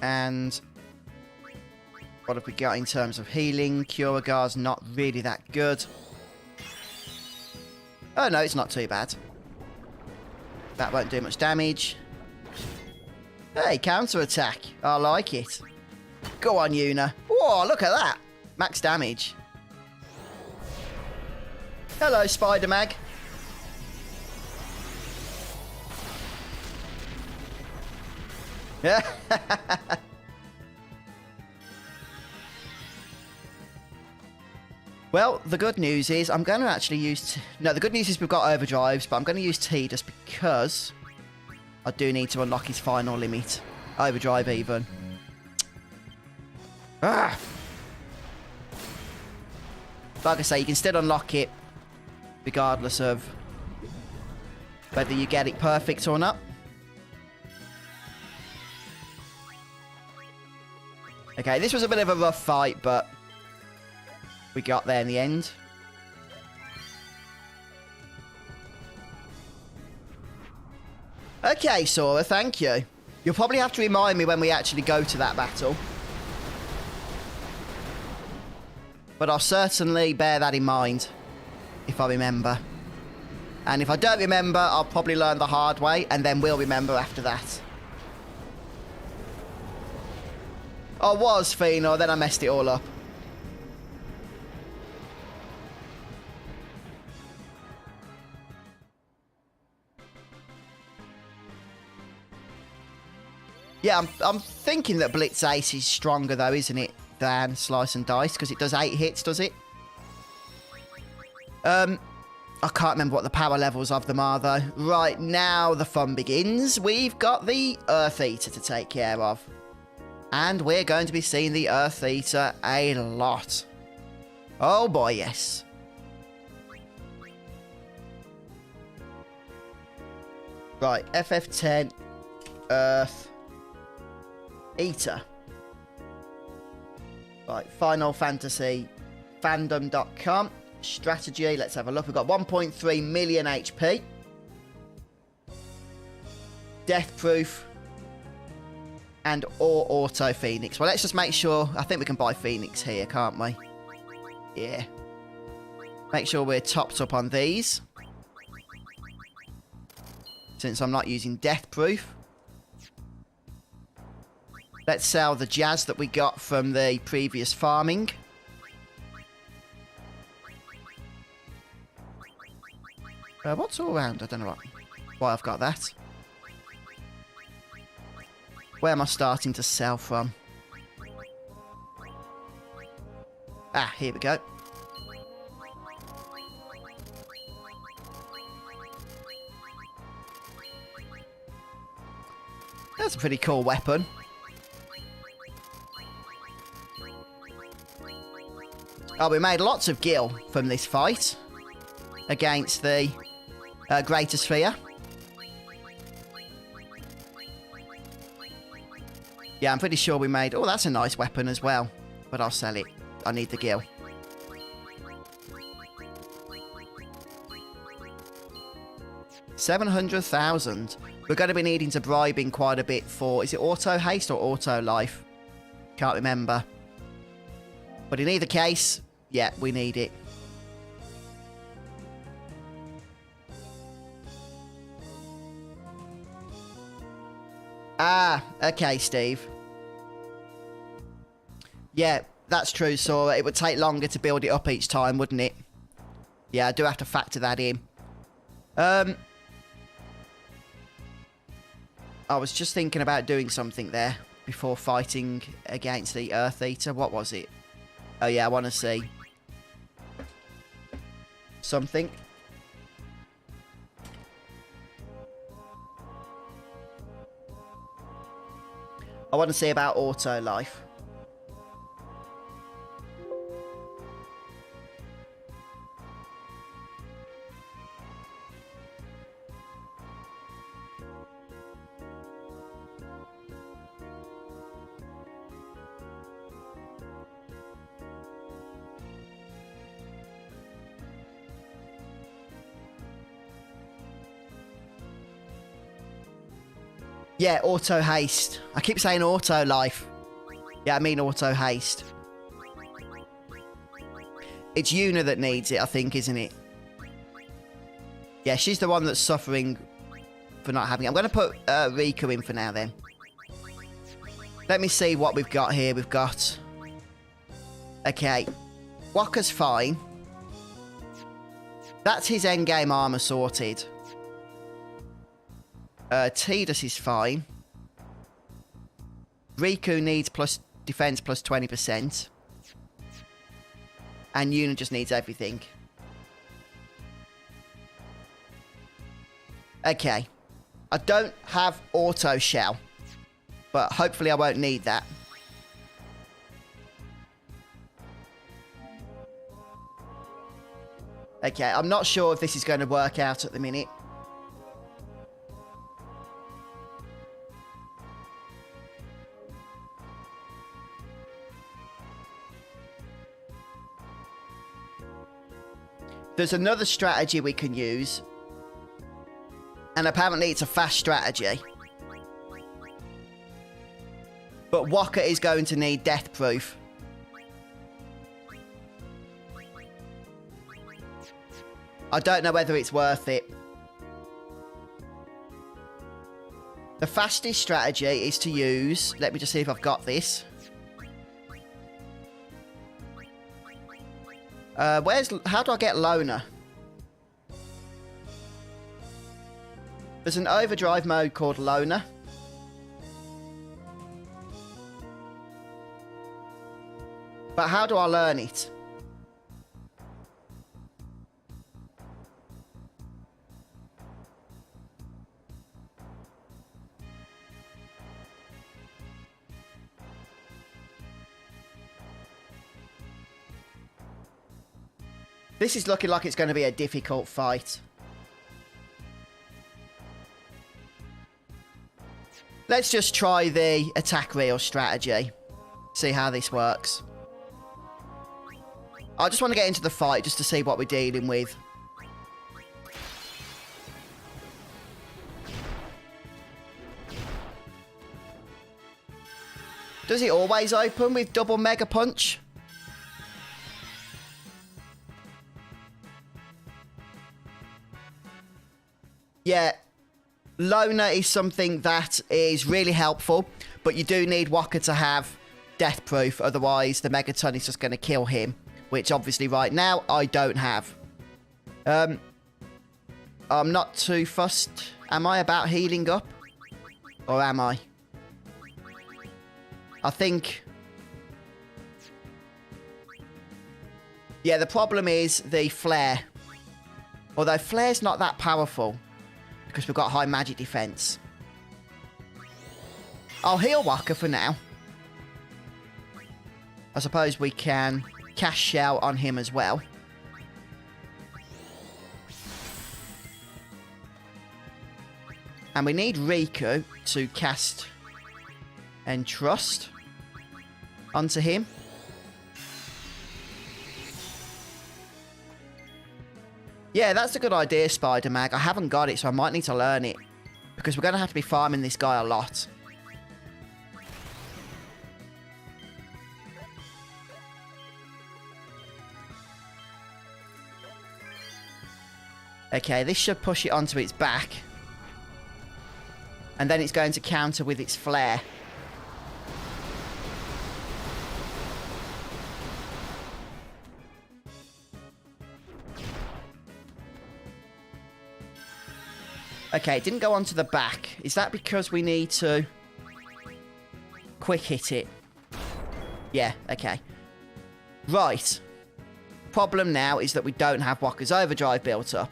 And... What have we got in terms of healing? Curagar's not really that good. Oh, no, it's not too bad. That won't do much damage. Hey, counter-attack. I like it. Go on, Yuna. Whoa, look at that. Max damage. Hello, Spider-Mag. Yeah. Well, the good news is I'm going to actually use... No, the good news is we've got overdrives, but I'm going to use T just because I do need to unlock his final limit. Overdrive even. Ah! Like I say, you can still unlock it regardless of whether you get it perfect or not. Okay, this was a bit of a rough fight, but we got there in the end. Okay, Sora, thank you. You'll probably have to remind me when we actually go to that battle. But I'll certainly bear that in mind, if I remember. And if I don't remember, I'll probably learn the hard way, and then we'll remember after that. I was Fino, then I messed it all up. Yeah, I'm thinking that Blitz Ace is stronger though, isn't it, than Slice and Dice, because it does 8 hits, does it? I can't remember what the power levels of them are though. Right, now the fun begins. We've got the Earth Eater to take care of. And we're going to be seeing the Earth Eater a lot. Oh boy, yes. Right, FF10, Earth Eater. Right, Final Fantasy fandom.com. Strategy, let's have a look. We've got 1.3 million HP. Death Proof. And or Auto Phoenix. Well, let's just make sure. I think we can buy Phoenix here, can't we? Yeah. Make sure we're topped up on these. Since I'm not using Death Proof. Let's sell the Jazz that we got from the previous farming. What's all around? I don't know why I've got that. Where am I starting to sell from? Ah, here we go. That's a pretty cool weapon. Oh, we made lots of gil from this fight against the Greater Sphere. Yeah, I'm pretty sure we made... Oh, that's a nice weapon as well. But I'll sell it. I need the gil. $700,000. We're going to be needing to bribe in quite a bit for... Is it Auto Haste or Auto Life? Can't remember. But in either case, yeah, we need it. Ah, okay, Steve. Yeah, that's true, Sora. It would take longer to build it up each time, wouldn't it? Yeah, I do have to factor that in. I was just thinking about doing something there before fighting against the Earth Eater. What was it? Oh, yeah, I want to see something. I want to see about Auto Life. Yeah, Auto Haste. I keep saying Auto Life. Yeah, I mean Auto Haste. It's Yuna that needs it, I think, isn't it? Yeah, she's the one that's suffering for not having it. I'm going to put Riku in for now, then. Let me see what we've got here. We've got... Okay. Wakka's fine. That's his endgame armor sorted. Tidus is fine. Riku needs plus defense plus 20%. And Yuna just needs everything. Okay. I don't have auto shell. But hopefully I won't need that. Okay, I'm not sure if this is going to work out at the minute. There's another strategy we can use. And apparently it's a fast strategy. But Wakka is going to need death proof. I don't know whether it's worth it. The fastest strategy is to use... Let me just see if I've got this. How do I get Loner? There's an overdrive mode called Loner. But how do I learn it? This is looking like it's going to be a difficult fight. Let's just try the attack reel strategy. See how this works. I just want to get into the fight just to see what we're dealing with. Does it always open with double Mega Punch? Yeah, Loner is something that is really helpful, but you do need Wakka to have death proof, otherwise the Megaton is just going to kill him, which obviously right now I don't have. I'm not too fussed. Am I about healing up? Or am I? I think... Yeah, the problem is the flare. Although flare's not that powerful, because we've got high magic defense. I'll heal Wakka for now. I suppose we can cast Shell on him as well. And we need Riku to cast Entrust onto him. Yeah, that's a good idea, Spider-Mag. I haven't got it, so I might need to learn it. Because we're going to have to be farming this guy a lot. Okay, this should push it onto its back. And then it's going to counter with its flare. Okay, it didn't go onto the back. Is that because we need to quick hit it? Yeah, okay. Right. Problem now is that we don't have Wakka's Overdrive built up.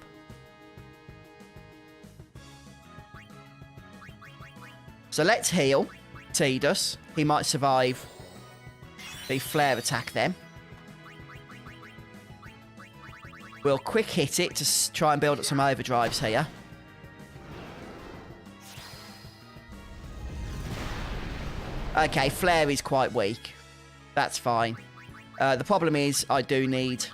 So let's heal Tidus. He might survive the flare attack then. We'll quick hit it to try and build up some overdrives here. Okay, flare is quite weak. That's fine. The problem is I do need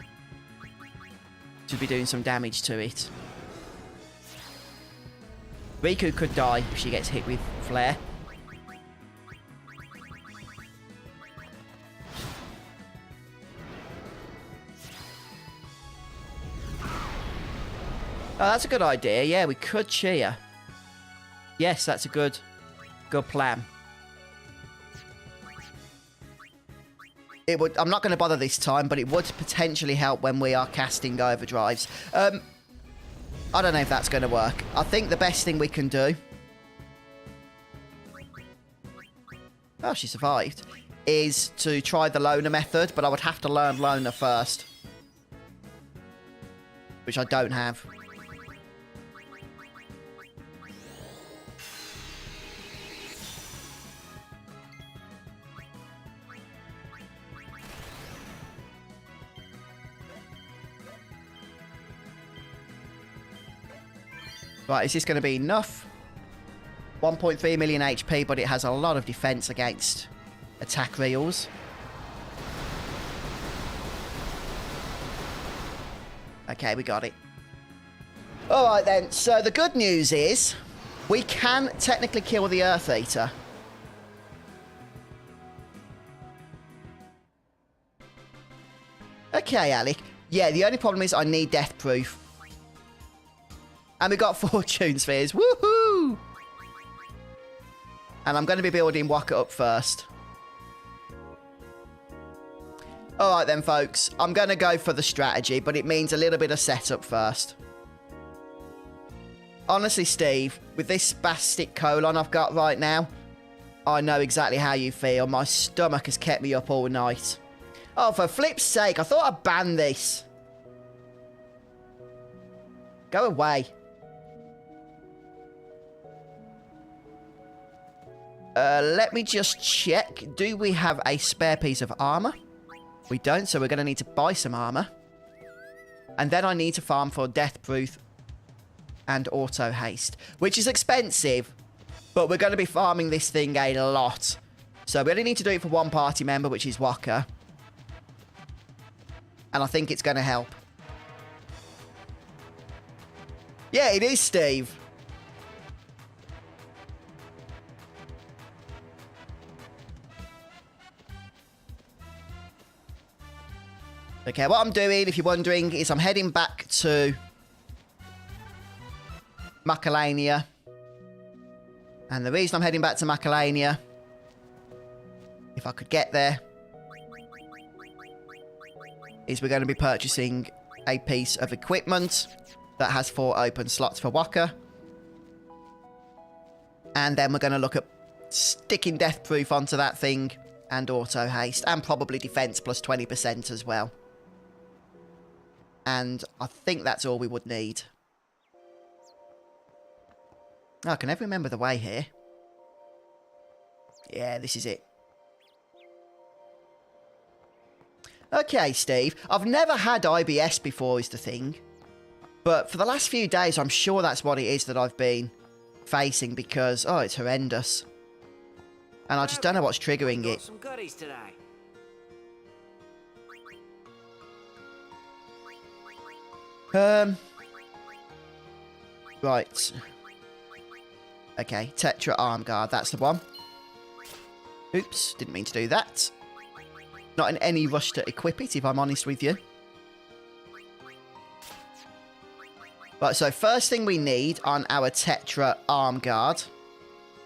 to be doing some damage to it. Riku could die if she gets hit with flare. Oh, that's a good idea. Yeah, we could cheer. Yes, that's a good plan. It would. I'm not going to bother this time, but it would potentially help when we are casting overdrives. I don't know if that's going to work. I think the best thing we can do... Oh, she survived. Is to try the loner method, but I would have to learn loner first. Which I don't have. Right, is this going to be enough? 1.3 million HP, but it has a lot of defense against attack reels. Okay, we got it. Alright then, so the good news is we can technically kill the Earth Eater. Okay, Alec. Yeah, the only problem is I need death proof. And we got fortune spheres. Woohoo! And I'm going to be building Waka up first. Alright then, folks. I'm going to go for the strategy, but it means a little bit of setup first. Honestly, Steve, with this spastic colon I've got right now, I know exactly how you feel. My stomach has kept me up all night. Oh, for flip's sake, I thought I'd ban this. Go away. Let me just check. Do we have a spare piece of armor? We don't, so we're going to need to buy some armor. And then I need to farm for death proof and auto haste, which is expensive, but we're going to be farming this thing a lot. So we only need to do it for one party member, which is Waka. And I think it's going to help. Yeah, it is, Steve. Okay, what I'm doing, if you're wondering, is I'm heading back to Macalania. And the reason I'm heading back to Macalania, if I could get there, is we're going to be purchasing a piece of equipment that has 4 open slots for Waka. And then we're going to look at sticking death proof onto that thing and auto haste, and probably defense plus 20% as well. And I think that's all we would need. Oh, I can never remember the way here. Yeah, this is it. Okay, Steve. I've never had IBS before is the thing. But for the last few days, I'm sure that's what it is that I've been facing because, oh, it's horrendous. And I just don't know what's triggering it. Some goodies today. Right. Okay, Tetra Arm Guard, that's the one. Oops, didn't mean to do that. Not in any rush to equip it, if I'm honest with you. Right, so first thing we need on our Tetra Arm Guard,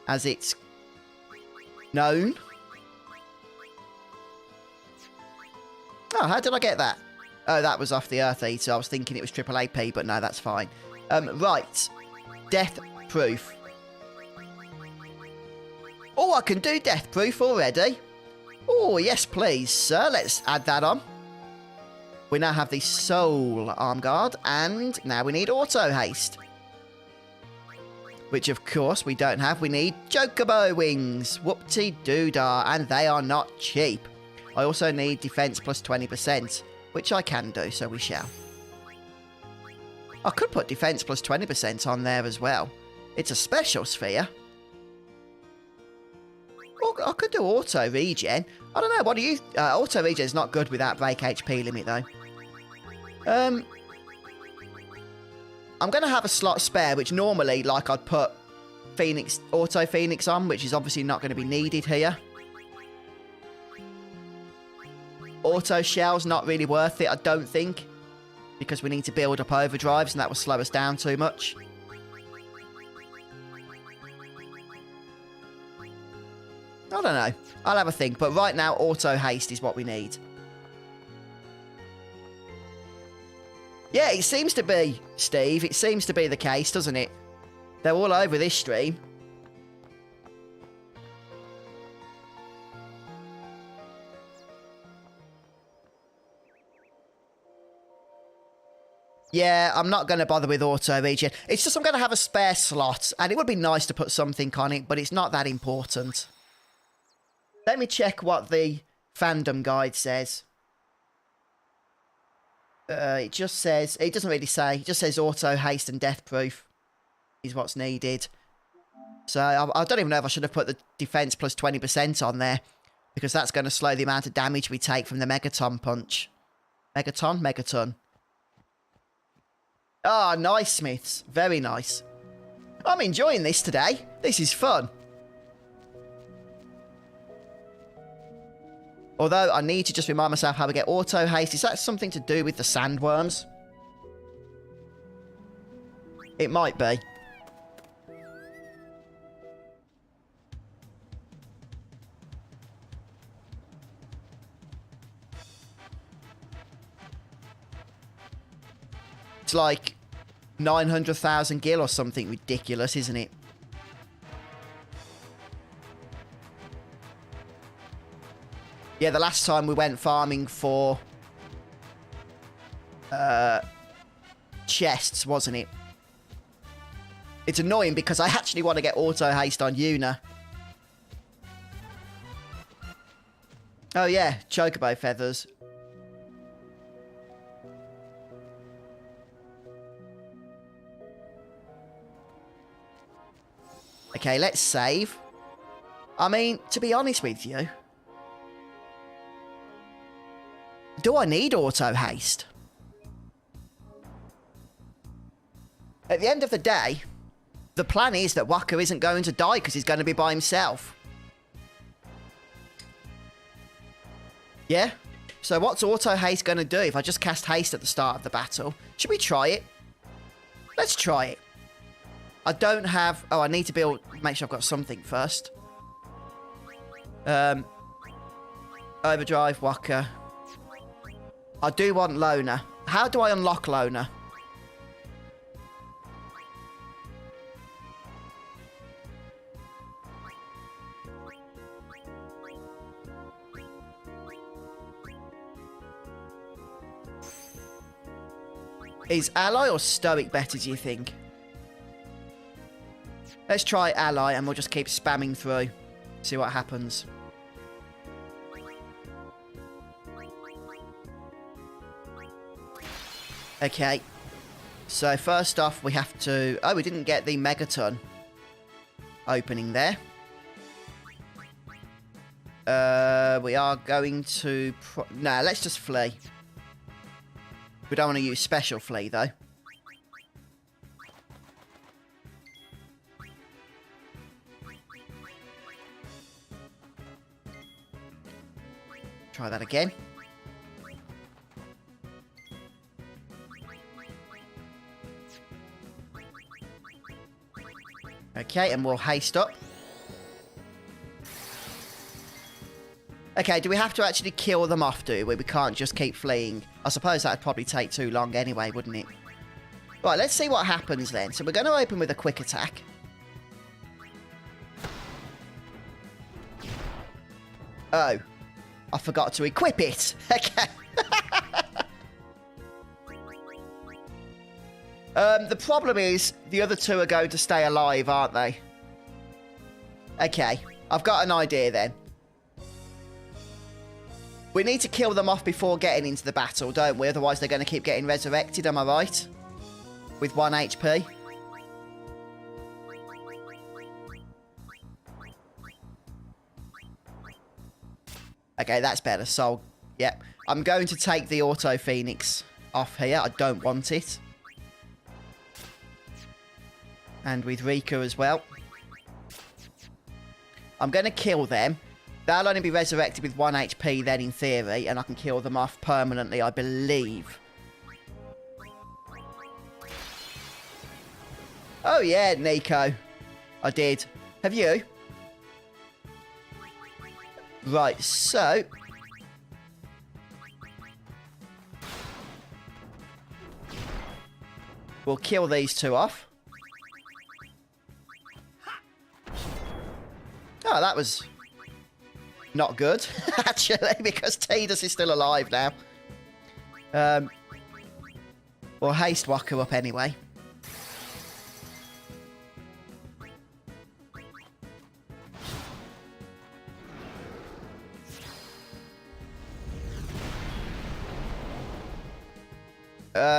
as it's known. Oh, how did I get that? Oh, that was off the Earth Eater. I was thinking it was triple AP, but no, that's fine. Right. Death proof. Oh, I can do death proof already. Oh, yes, please, sir. Let's add that on. We now have the Soul Arm Guard, and now we need auto haste. Which, of course, we don't have. We need Chocobo Wings. Whoop-de-doo-dah, and they are not cheap. I also need defense plus 20%, which I can do, so we shall. I could put defense plus 20% on there as well. It's a special sphere. Or I could do auto regen. I don't know, what do you... auto regen is not good without break HP limit, though. I'm going to have a slot spare, which normally, like, I'd put Phoenix, Auto Phoenix on, which is obviously not going to be needed here. Auto Shell's not really worth it, I don't think. because we need to build up overdrives, and that will slow us down too much. I don't know. I'll have a think, but right now, auto haste is what we need. Yeah, it seems to be, Steve. It seems to be the case, doesn't it? They're all over this stream. Yeah, I'm not going to bother with auto regen. It's just I'm going to have a spare slot, and it would be nice to put something on it, but it's not that important. Let me check what the fandom guide says. It just says, it doesn't really say, it just says auto haste and death proof is what's needed. So I don't even know if I should have put the defense plus 20% on there, because that's going to slow the amount of damage we take from the Megaton punch. Megaton. Ah, oh, nice, Smiths. Very nice. I'm enjoying this today. This is fun. Although I need to just remind myself how to get auto haste. Is that something to do with the sandworms? It might be. It's like 900,000 gil or something ridiculous, isn't it? Yeah, the last time we went farming for chests, wasn't it? It's annoying because I actually want to get auto haste on Una. Oh yeah, chocobo feathers. Okay, let's save. I mean, to be honest with you, do I need auto haste? At the end of the day, the plan is that Waka isn't going to die because he's going to be by himself. Yeah? So what's auto haste going to do if I just cast haste at the start of the battle? Should we try it? Let's try it. I don't have... Oh, I need to build... Make sure I've got something first. Overdrive, Waka. I do want Loner. How do I unlock Loner? Is Ally or Stoic better, do you think? Let's try Ally and we'll just keep spamming through. See what happens. Okay. So first off we have to... Oh, we didn't get the Megaton opening there. We are going to... No, let's just flee. We don't want to use special flee, though. Try that again. Okay, and we'll haste up. Okay, do we have to actually kill them off, do we? We can't just keep fleeing. I suppose that would probably take too long anyway, wouldn't it? Right, let's see what happens then. So we're going to open with a quick attack. Oh. I forgot to equip it. Okay. The problem is the other two are going to stay alive, aren't they? Okay. I've got an idea then. We need to kill them off before getting into the battle, don't we? Otherwise, they're going to keep getting resurrected, am I right? With 1 HP. Okay, that's better. So, yeah. I'm going to take the Auto Phoenix off here. I don't want it. And with Rika as well. I'm going to kill them. They'll only be resurrected with 1 HP then, in theory, and I can kill them off permanently, I believe. Oh, yeah, Nico. I did. Have you? Right, so... we'll kill these two off. Oh, that was not good, actually, because Tidus is still alive now. We'll haste Waka up anyway.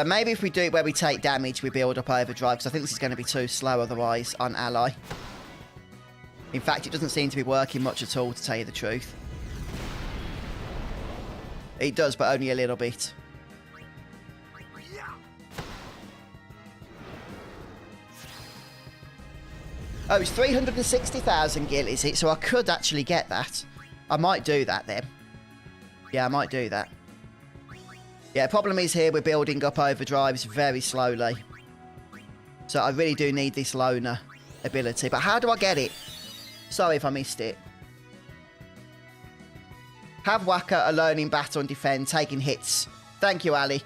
Maybe if we do it where we take damage, we build up Overdrive, because I think this is going to be too slow otherwise on Ally. In fact, it doesn't seem to be working much at all, to tell you the truth. It does, but only a little bit. Oh, it's 360,000 gil, is it? So I could actually get that. I might do that then. Yeah, I might do that. Yeah, problem is here we're building up Overdrives very slowly. So I really do need this loner ability. But how do I get it? Sorry if I missed it. Have Waka alone in battle and defend, taking hits. Thank you, Alec.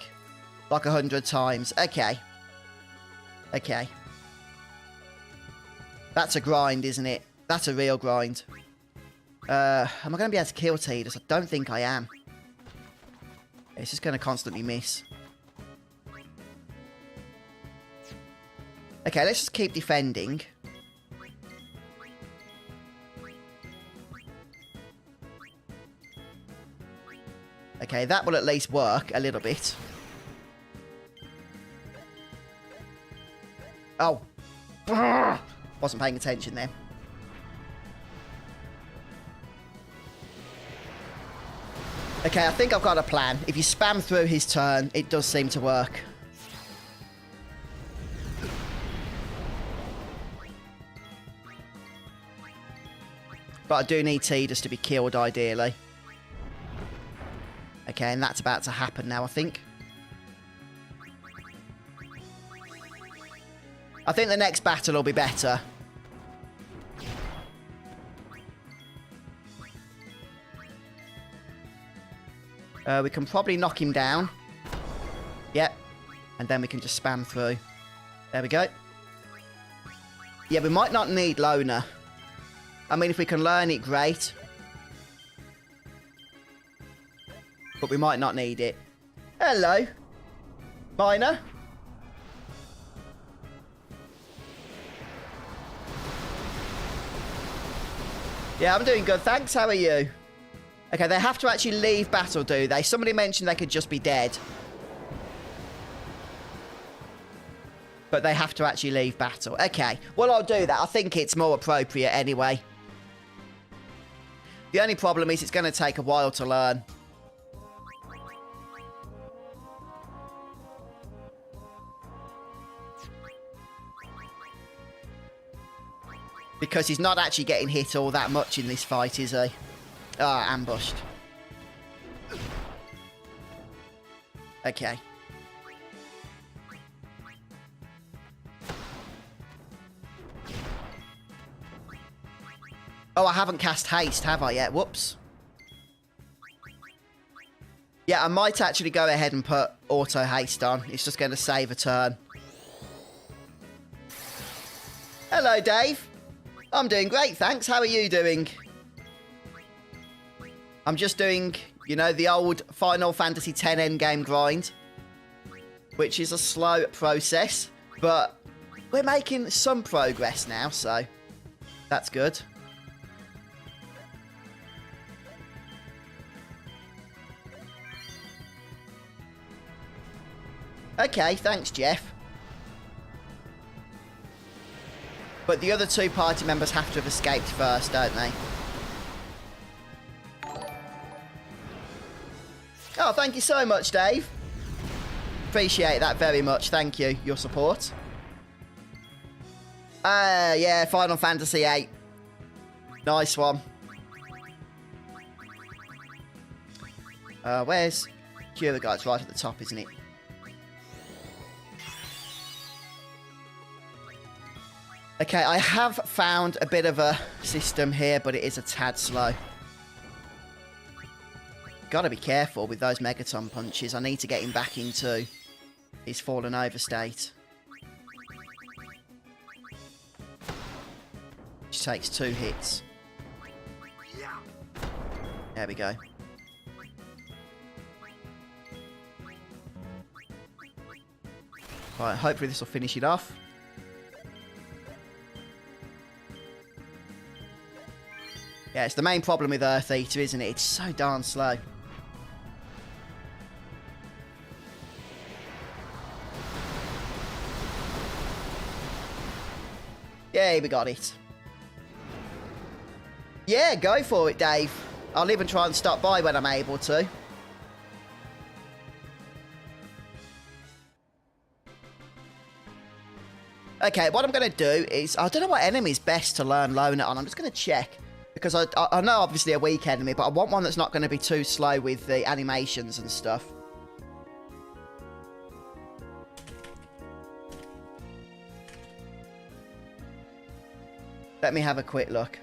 Like 100 times. Okay. Okay. That's a grind, isn't it? That's a real grind. Am I going to be able to kill Tidus? I don't think I am. It's just going to constantly miss. Okay, let's just keep defending. Okay, that will at least work a little bit. Oh. Wasn't paying attention then. Okay, I think I've got a plan. If you spam through his turn, it does seem to work. But I do need Tidus to be killed, ideally. Okay, and that's about to happen now, I think. I think the next battle will be better. We can probably knock him down. Yep. And then we can just spam through. There we go. Yeah, we might not need Loner. I mean, if we can learn it, great. But we might not need it. Hello. Miner. Yeah, I'm doing good, thanks. How are you? Okay, they have to actually leave battle, do they? Somebody mentioned they could just be dead. But they have to actually leave battle. Okay, well, I'll do that. I think it's more appropriate anyway. The only problem is it's going to take a while to learn. Because he's not actually getting hit all that much in this fight, is he? Ah, ambushed. Okay. Oh, I haven't cast haste, have I yet? Whoops. Yeah, I might actually go ahead and put auto haste on. It's just going to save a turn. Hello, Dave. I'm doing great, thanks. How are you doing? I'm just doing, you know, the old Final Fantasy X endgame grind, which is a slow process, but we're making some progress now, so that's good. Okay, thanks, Jeff. But the other two party members have to have escaped first, don't they? Oh, thank you so much, Dave. Appreciate that very much. Thank you. Your support. Yeah, Final Fantasy VIII. Nice one. Where's Kira? It's right at the top, isn't it? Okay, I have found a bit of a system here, but it is a tad slow. Gotta be careful with those Megaton punches. I need to get him back into his fallen over state. Which takes 2 hits. There we go. Right, hopefully this will finish it off. Yeah, it's the main problem with Earth Eater, isn't it? It's so darn slow. Yeah, we got it. Yeah, go for it, Dave. I'll even try and stop by when I'm able to. Okay, what I'm going to do is... I don't know what enemy's best to learn Loner on. I'm just going to check. Because I know, obviously, a weak enemy, but I want one that's not going to be too slow with the animations and stuff. Let me have a quick look.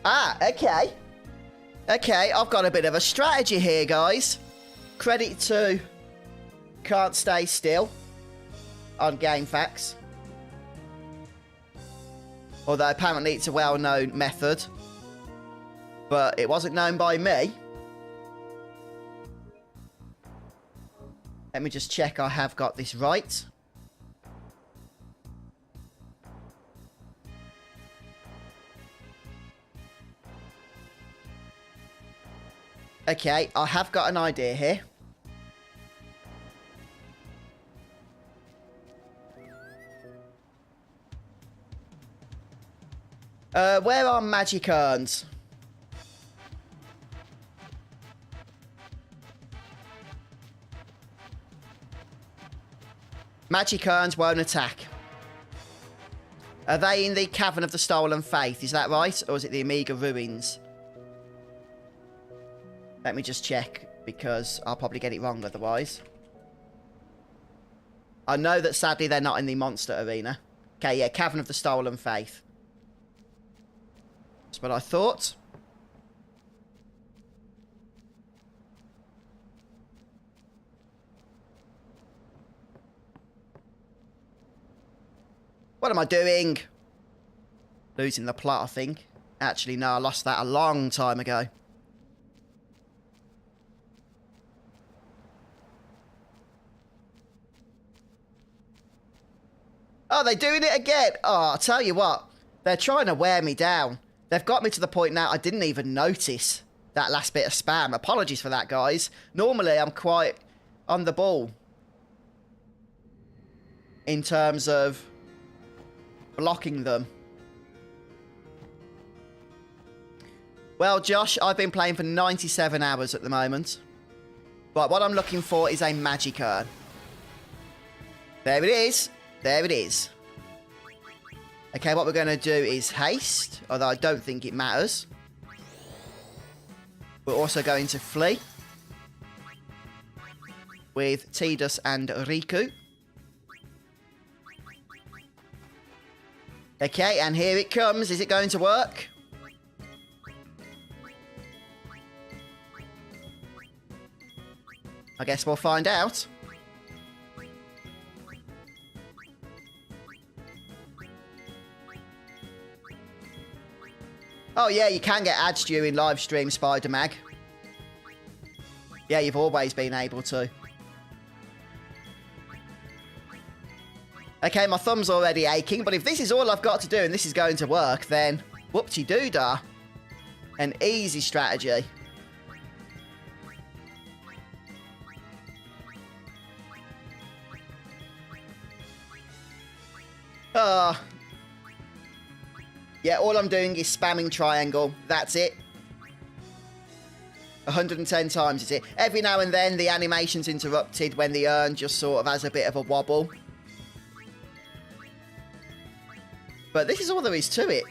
Ah, okay. Okay, I've got a bit of a strategy here, guys. Credit to Can't Stay Still on GameFAQs. Although apparently it's a well-known method. But it wasn't known by me. Let me just check I have got this right. Okay, I have got an idea here. Where are magic urns? Magic urns won't attack. Are they in the Cavern of the Stolen Faith? Is that right? Or is it the Omega Ruins? Let me just check, because I'll probably get it wrong otherwise. I know that sadly they're not in the Monster Arena. Okay, yeah, Cavern of the Stolen Faith. That's what I thought. What am I doing? Losing the plot, I think. Actually, no, I lost that a long time ago. Oh, they're doing it again. Oh, I'll tell you what. They're trying to wear me down. They've got me to the point now I didn't even notice that last bit of spam. Apologies for that, guys. Normally, I'm quite on the ball in terms of blocking them. Well, Josh, I've been playing for 97 hours at the moment. But what I'm looking for is a magic urn. There it is. There it is. Okay, what we're going to do is haste, although I don't think it matters. We're also going to flee with Tidus and Riku. Okay, and here it comes. Is it going to work? I guess we'll find out. Oh yeah, you can get ads during live stream, Spider-Mag. Yeah, you've always been able to. Okay, my thumb's already aching, but if this is all I've got to do and this is going to work, then whoop-de-doo-dah. An easy strategy. Ah. Yeah, all I'm doing is spamming triangle. That's it. 110 times is it. Every now and then the animation's interrupted when the urn just sort of has a bit of a wobble. But this is all there is to it.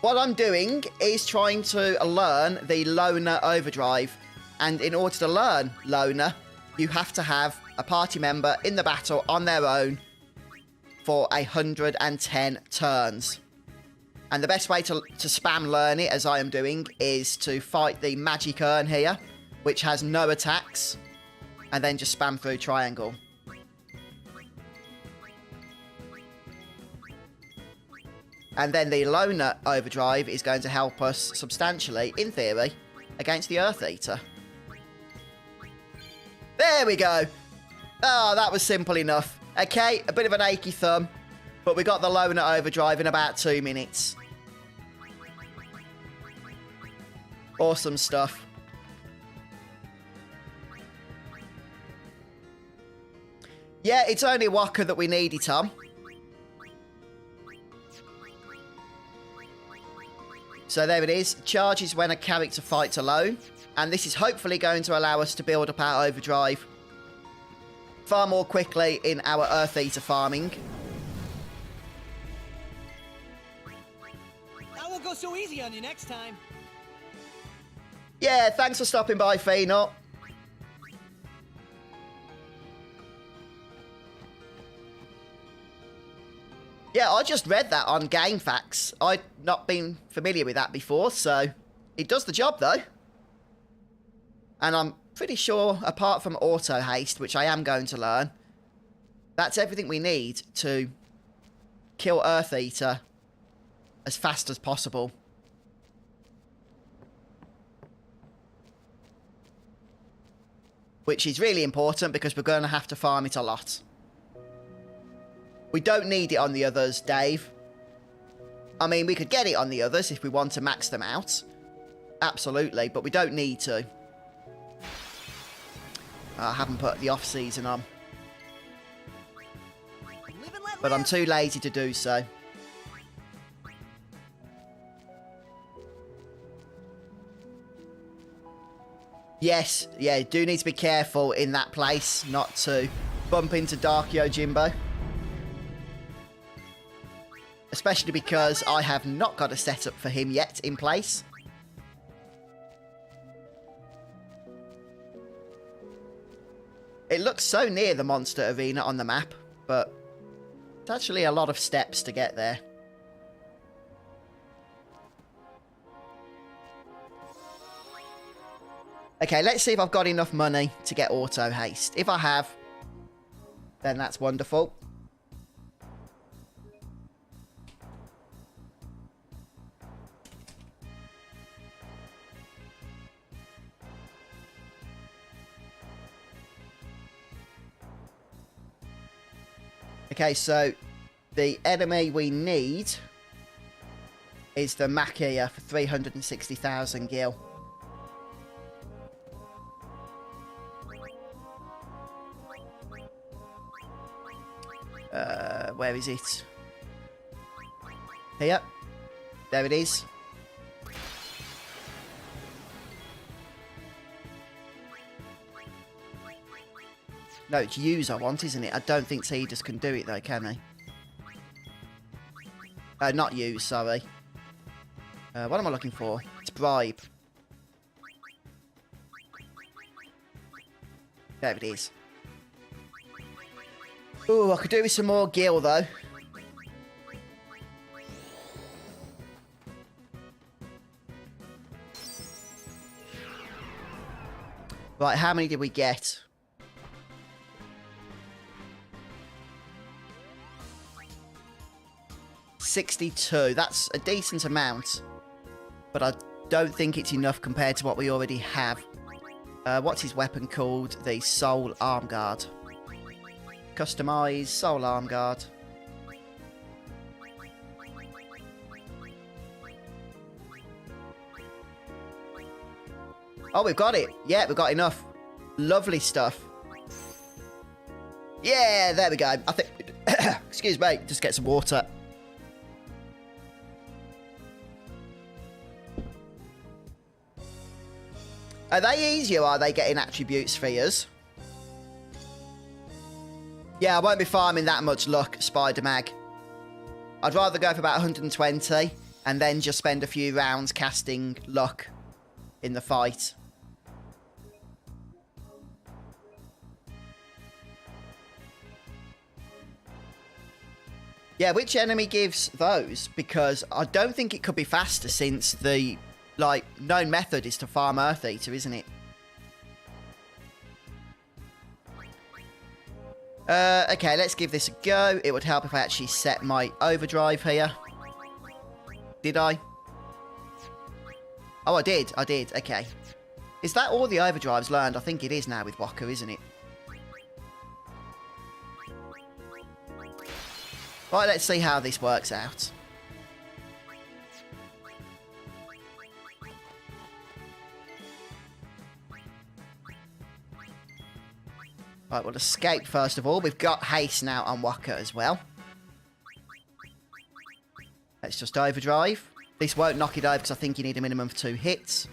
What I'm doing is trying to learn the Loner Overdrive. And in order to learn Loner, you have to have a party member in the battle on their own for 110 turns. And the best way to spam learn it, as I am doing, is to fight the magic urn here, which has no attacks, and then just spam through triangle. And then the Loner Overdrive is going to help us substantially, in theory, against the Earth Eater. There we go. Oh, that was simple enough. Okay, a bit of an achy thumb, but we got the Loner Overdrive in about 2 minutes. Awesome stuff. Yeah, it's only Waka that we needed, Tom. So there it is. Charges when a character fights alone. And this is hopefully going to allow us to build up our Overdrive far more quickly in our Earth Eater farming. I won't go so easy on you next time. Yeah, thanks for stopping by, Phenol. Yeah, I just read that on Game Facts. I'd not been familiar with that before, so it does the job, though. And I'm pretty sure, apart from auto haste, which I am going to learn, that's everything we need to kill Earth Eater as fast as possible. Which is really important because we're going to have to farm it a lot. We don't need it on the others, Dave. I mean, we could get it on the others if we want to max them out. Absolutely, but we don't need to. I haven't put the off-season on. But I'm too lazy to do so. Yes, yeah, do need to be careful in that place not to bump into Dark Yojimbo. Especially because I have not got a setup for him yet in place. It looks so near the monster arena on the map, but it's actually a lot of steps to get there. Okay, let's see if I've got enough money to get auto haste. If I have, then that's wonderful. Okay, so the enemy we need is the Makia for 360,000 gil. Where is it? Here. There it is. No, it's use I want, isn't it? I don't think Cedars can do it, though, can they? Not use, sorry. What am I looking for? It's bribe. There it is. Ooh, I could do with some more gil, though. Right, how many did we get? $62. That's a decent amount. But I don't think it's enough compared to what we already have. What's his weapon called? The Soul Arm Guard. Customize Soul Arm Guard. Oh, we've got it. Yeah, we've got enough. Lovely stuff. Yeah, there we go. I think... Excuse me. Just get some water. Are they easy or are they getting attribute spheres? Yeah, I won't be farming that much luck, Spider Mag. I'd rather go for about 120 and then just spend a few rounds casting luck in the fight. Yeah, which enemy gives those? Because I don't think it could be faster since the, like, known method is to farm Earth Eater, isn't it? Okay, let's give this a go. It would help if I actually set my overdrive here. Did I? Oh, I did. I did. Okay. Is that all the overdrives learned? I think it is now with Waka, isn't it? Right, let's see how this works out. Right, we'll escape first of all. We've got haste now on Waka as well. Let's just overdrive. This won't knock it over because I think you need a minimum of 2 hits.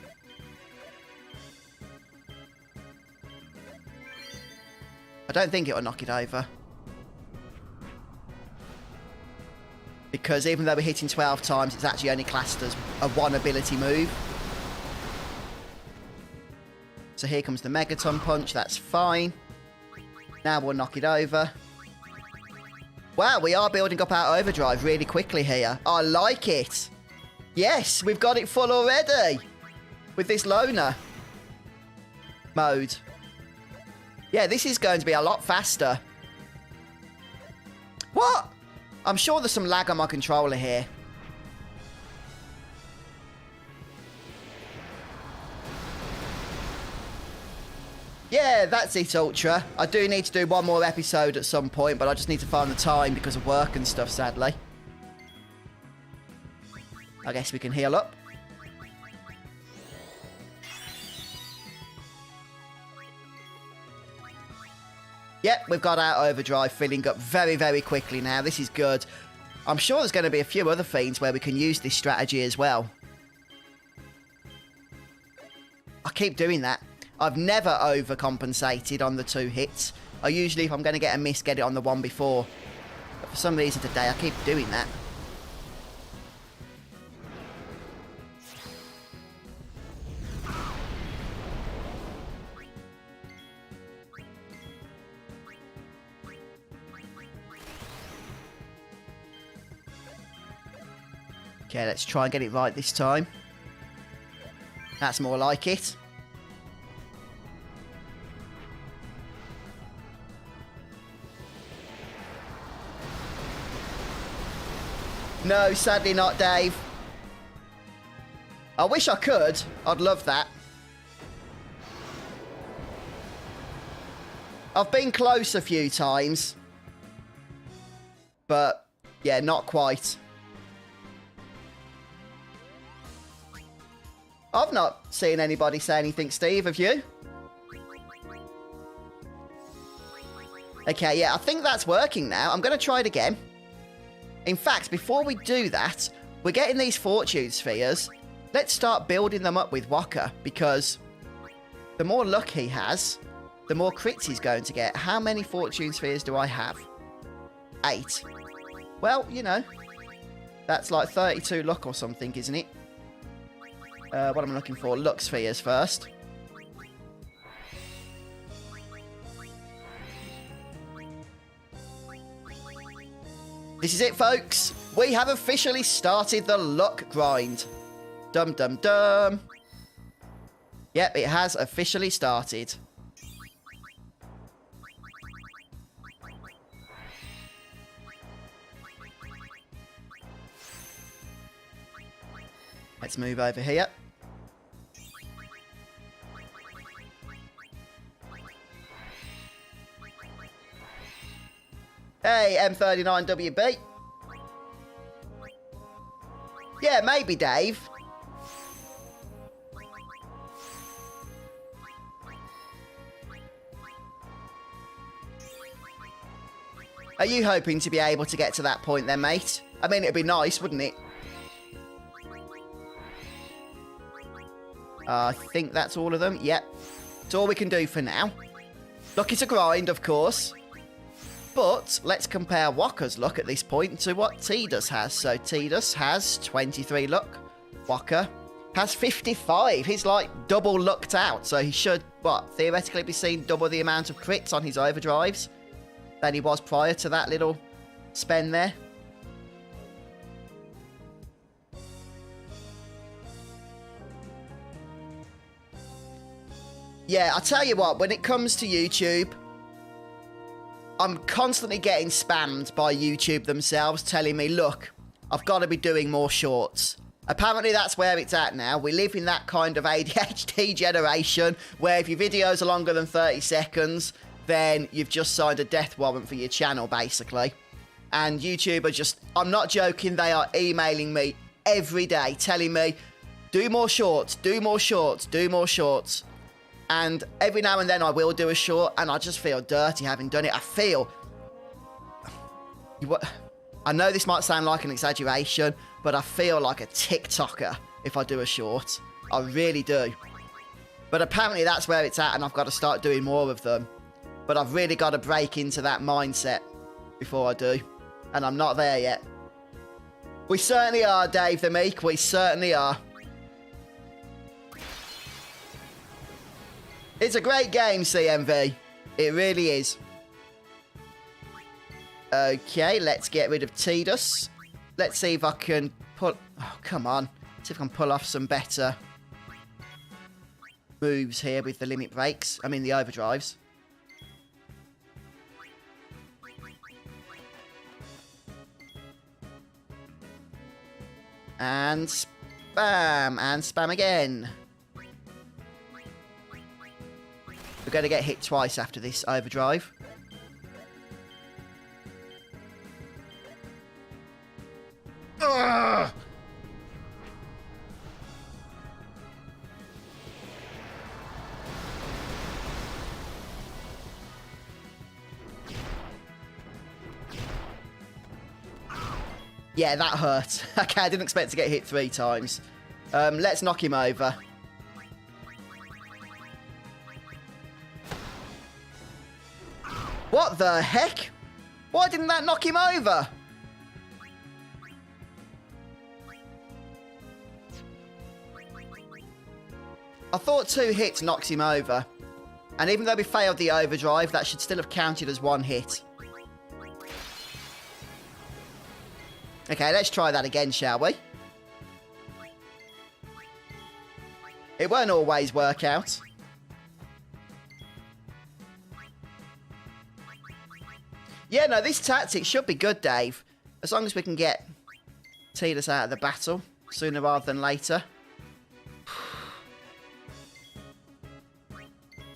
I don't think it'll knock it over. Because even though we're hitting 12 times, it's actually only classed as a 1 ability move. So here comes the Megaton Punch. That's fine. Now we'll knock it over. Wow, we are building up our overdrive really quickly here. I like it. Yes, we've got it full already. With this loner mode. Yeah, this is going to be a lot faster. What? I'm sure there's some lag on my controller here. Yeah, that's it, Ultra. I do need to do one more episode at some point, but I just need to find the time because of work and stuff, sadly. I guess we can heal up. Yep, we've got our overdrive filling up very, very quickly now. This is good. I'm sure there's going to be a few other fiends where we can use this strategy as well. I keep doing that. I've never overcompensated on the 2 hits. I usually, if I'm going to get a miss, get it on the one before. But for some reason today, I keep doing that. Okay, let's try and get it right this time. That's more like it. No, sadly not, Dave. I wish I could. I'd love that. I've been close a few times. But, yeah, not quite. I've not seen anybody say anything, Steve, have you? Okay, yeah, I think that's working now. I'm going to try it again. In fact, before we do that, we're getting these fortune spheres. Let's start building them up with Waka, because the more luck he has, the more crits he's going to get. How many fortune spheres do I have? 8. Well, you know, that's like 32 luck or something, isn't it? What am I looking for? Luck spheres first. This is it, folks. We have officially started the luck grind. Dum dum dum. Yep, it has officially started. Let's move over here. Hey, M39WB. Yeah, maybe, Dave. Are you hoping to be able to get to that point then, mate? I mean, it'd be nice, wouldn't it? I think that's all of them. Yep. It's all we can do for now. Look, it's a grind, of course. But let's compare Waka's luck at this point to what Tidus has. So Tidus has 23 luck. Waka has 55. He's like double lucked out. So he should, what, theoretically be seeing double the amount of crits on his overdrives than he was prior to that little spend there. Yeah, I tell you what, when it comes to YouTube, I'm constantly getting spammed by YouTube themselves telling me, look, I've got to be doing more shorts. Apparently that's where it's at now. We live in that kind of ADHD generation where if your videos are longer than 30 seconds, then you've just signed a death warrant for your channel, basically. And YouTube are just, I'm not joking, they are emailing me every day telling me, do more shorts, do more shorts, do more shorts. And every now and then I will do a short, and I just feel dirty having done it. I feel... I know this might sound like an exaggeration, but I feel like a TikToker if I do a short. I really do. But apparently that's where it's at, and I've got to start doing more of them. But I've really got to break into that mindset before I do. And I'm not there yet. We certainly are, Dave the Meek. We certainly are. It's a great game, CMV. It really is. Okay, let's get rid of Tidus. Let's see if I can pull... Oh, come on. See if I can pull off some better moves here with the limit breaks. I mean, the overdrives. And spam. And spam again. We're going to get hit twice after this overdrive. Ugh! Yeah, that hurt. Okay, I didn't expect to get hit 3 times. Let's knock him over. What the heck? Why didn't that knock him over? I thought 2 hits knocks him over. And even though we failed the overdrive, that should still have counted as 1 hit. Okay, let's try that again, shall we? It won't always work out. Yeah, no, this tactic should be good, Dave. As long as we can get Tidus out of the battle sooner rather than later.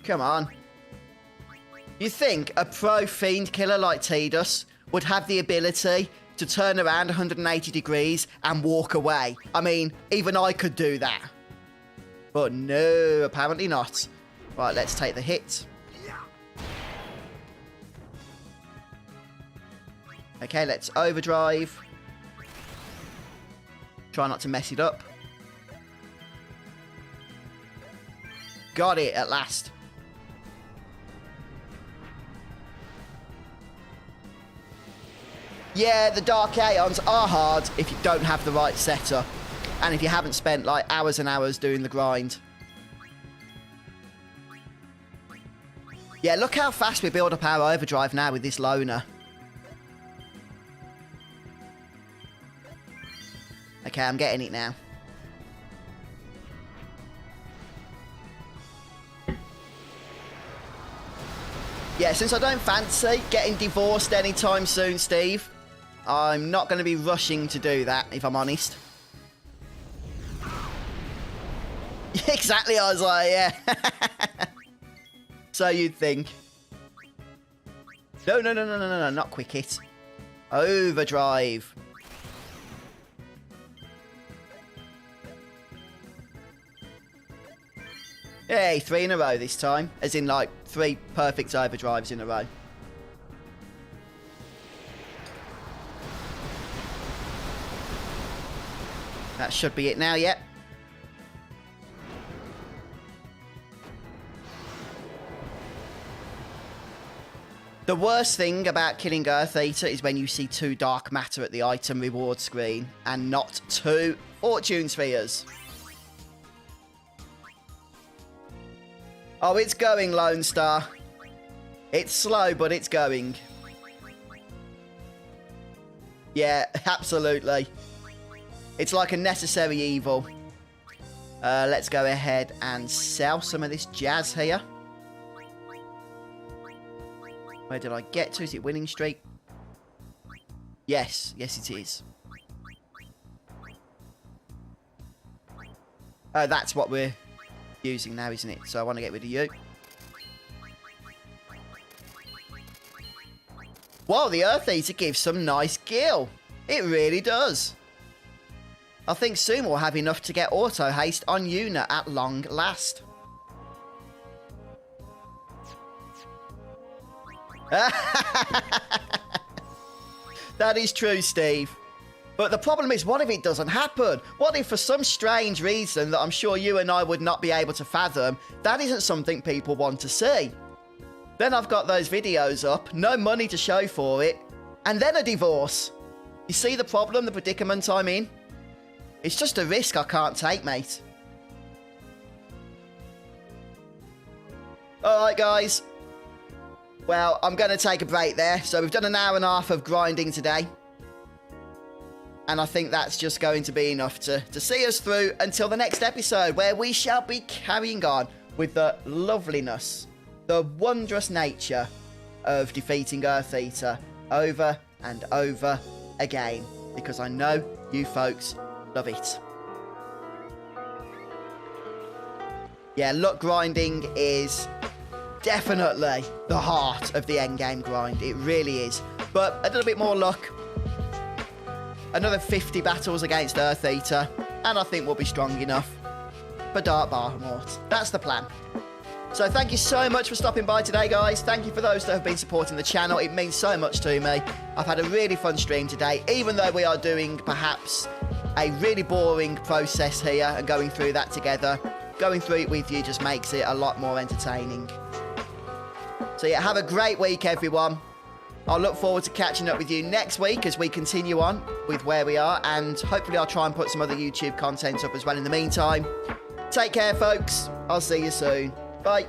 Come on. You think a pro fiend killer like Tidus would have the ability to turn around 180 degrees and walk away? I mean, even I could do that. But no, apparently not. Right, let's take the hit. Okay, let's overdrive. Try not to mess it up. Got it at last. Yeah, the Dark Aeons are hard if you don't have the right setup. And if you haven't spent like hours and hours doing the grind. Yeah, look how fast we build up our overdrive now with this loner. Okay, I'm getting it now. Yeah, since I don't fancy getting divorced anytime soon, Steve, I'm not going to be rushing to do that, if I'm honest. Exactly, I was like, yeah. So you'd think. No, not quick hit. Overdrive. Hey, 3 in a row this time. As in, like, 3 perfect overdrives in a row. That should be it now, yep. The worst thing about killing Earth Eater is when you see 2 dark matter at the item reward screen and not 2 fortune spheres. Oh, it's going, Lone Star. It's slow, but it's going. Yeah, absolutely. It's like a necessary evil. Let's go ahead and sell some of this jazz here. Where did I get to? Is it winning streak? Yes. Yes, it is. That's what we're using now, isn't it? So I want to get rid of you. Wow, the Earth Eater gives some nice gil. It really does. I think soon we'll have enough to get auto haste on Una at long last. That is true, Steve. But the problem is, what if it doesn't happen? What if for some strange reason that I'm sure you and I would not be able to fathom, that isn't something people want to see? Then I've got those videos up, no money to show for it, and then a divorce. You see the problem, the predicament I'm in? It's just a risk I can't take, mate. Alright, guys. Well, I'm going to take a break there. So we've done an hour and a half of grinding today. And I think that's just going to be enough to see us through until the next episode, where we shall be carrying on with the loveliness, the wondrous nature of defeating Earth Eater over and over again. Because I know you folks love it. Yeah, luck grinding is definitely the heart of the endgame grind. It really is. But a little bit more luck. Another 50 battles against Earth Eater, and I think we'll be strong enough for Dark Armour. That's the plan. So thank you so much for stopping by today, guys. Thank you for those that have been supporting the channel. It means so much to me. I've had a really fun stream today, even though we are doing perhaps a really boring process here and going through that together. Going through it with you just makes it a lot more entertaining. So yeah, have a great week, everyone. I'll look forward to catching up with you next week as we continue on with where we are, and hopefully I'll try and put some other YouTube content up as well in the meantime. Take care, folks. I'll see you soon. Bye.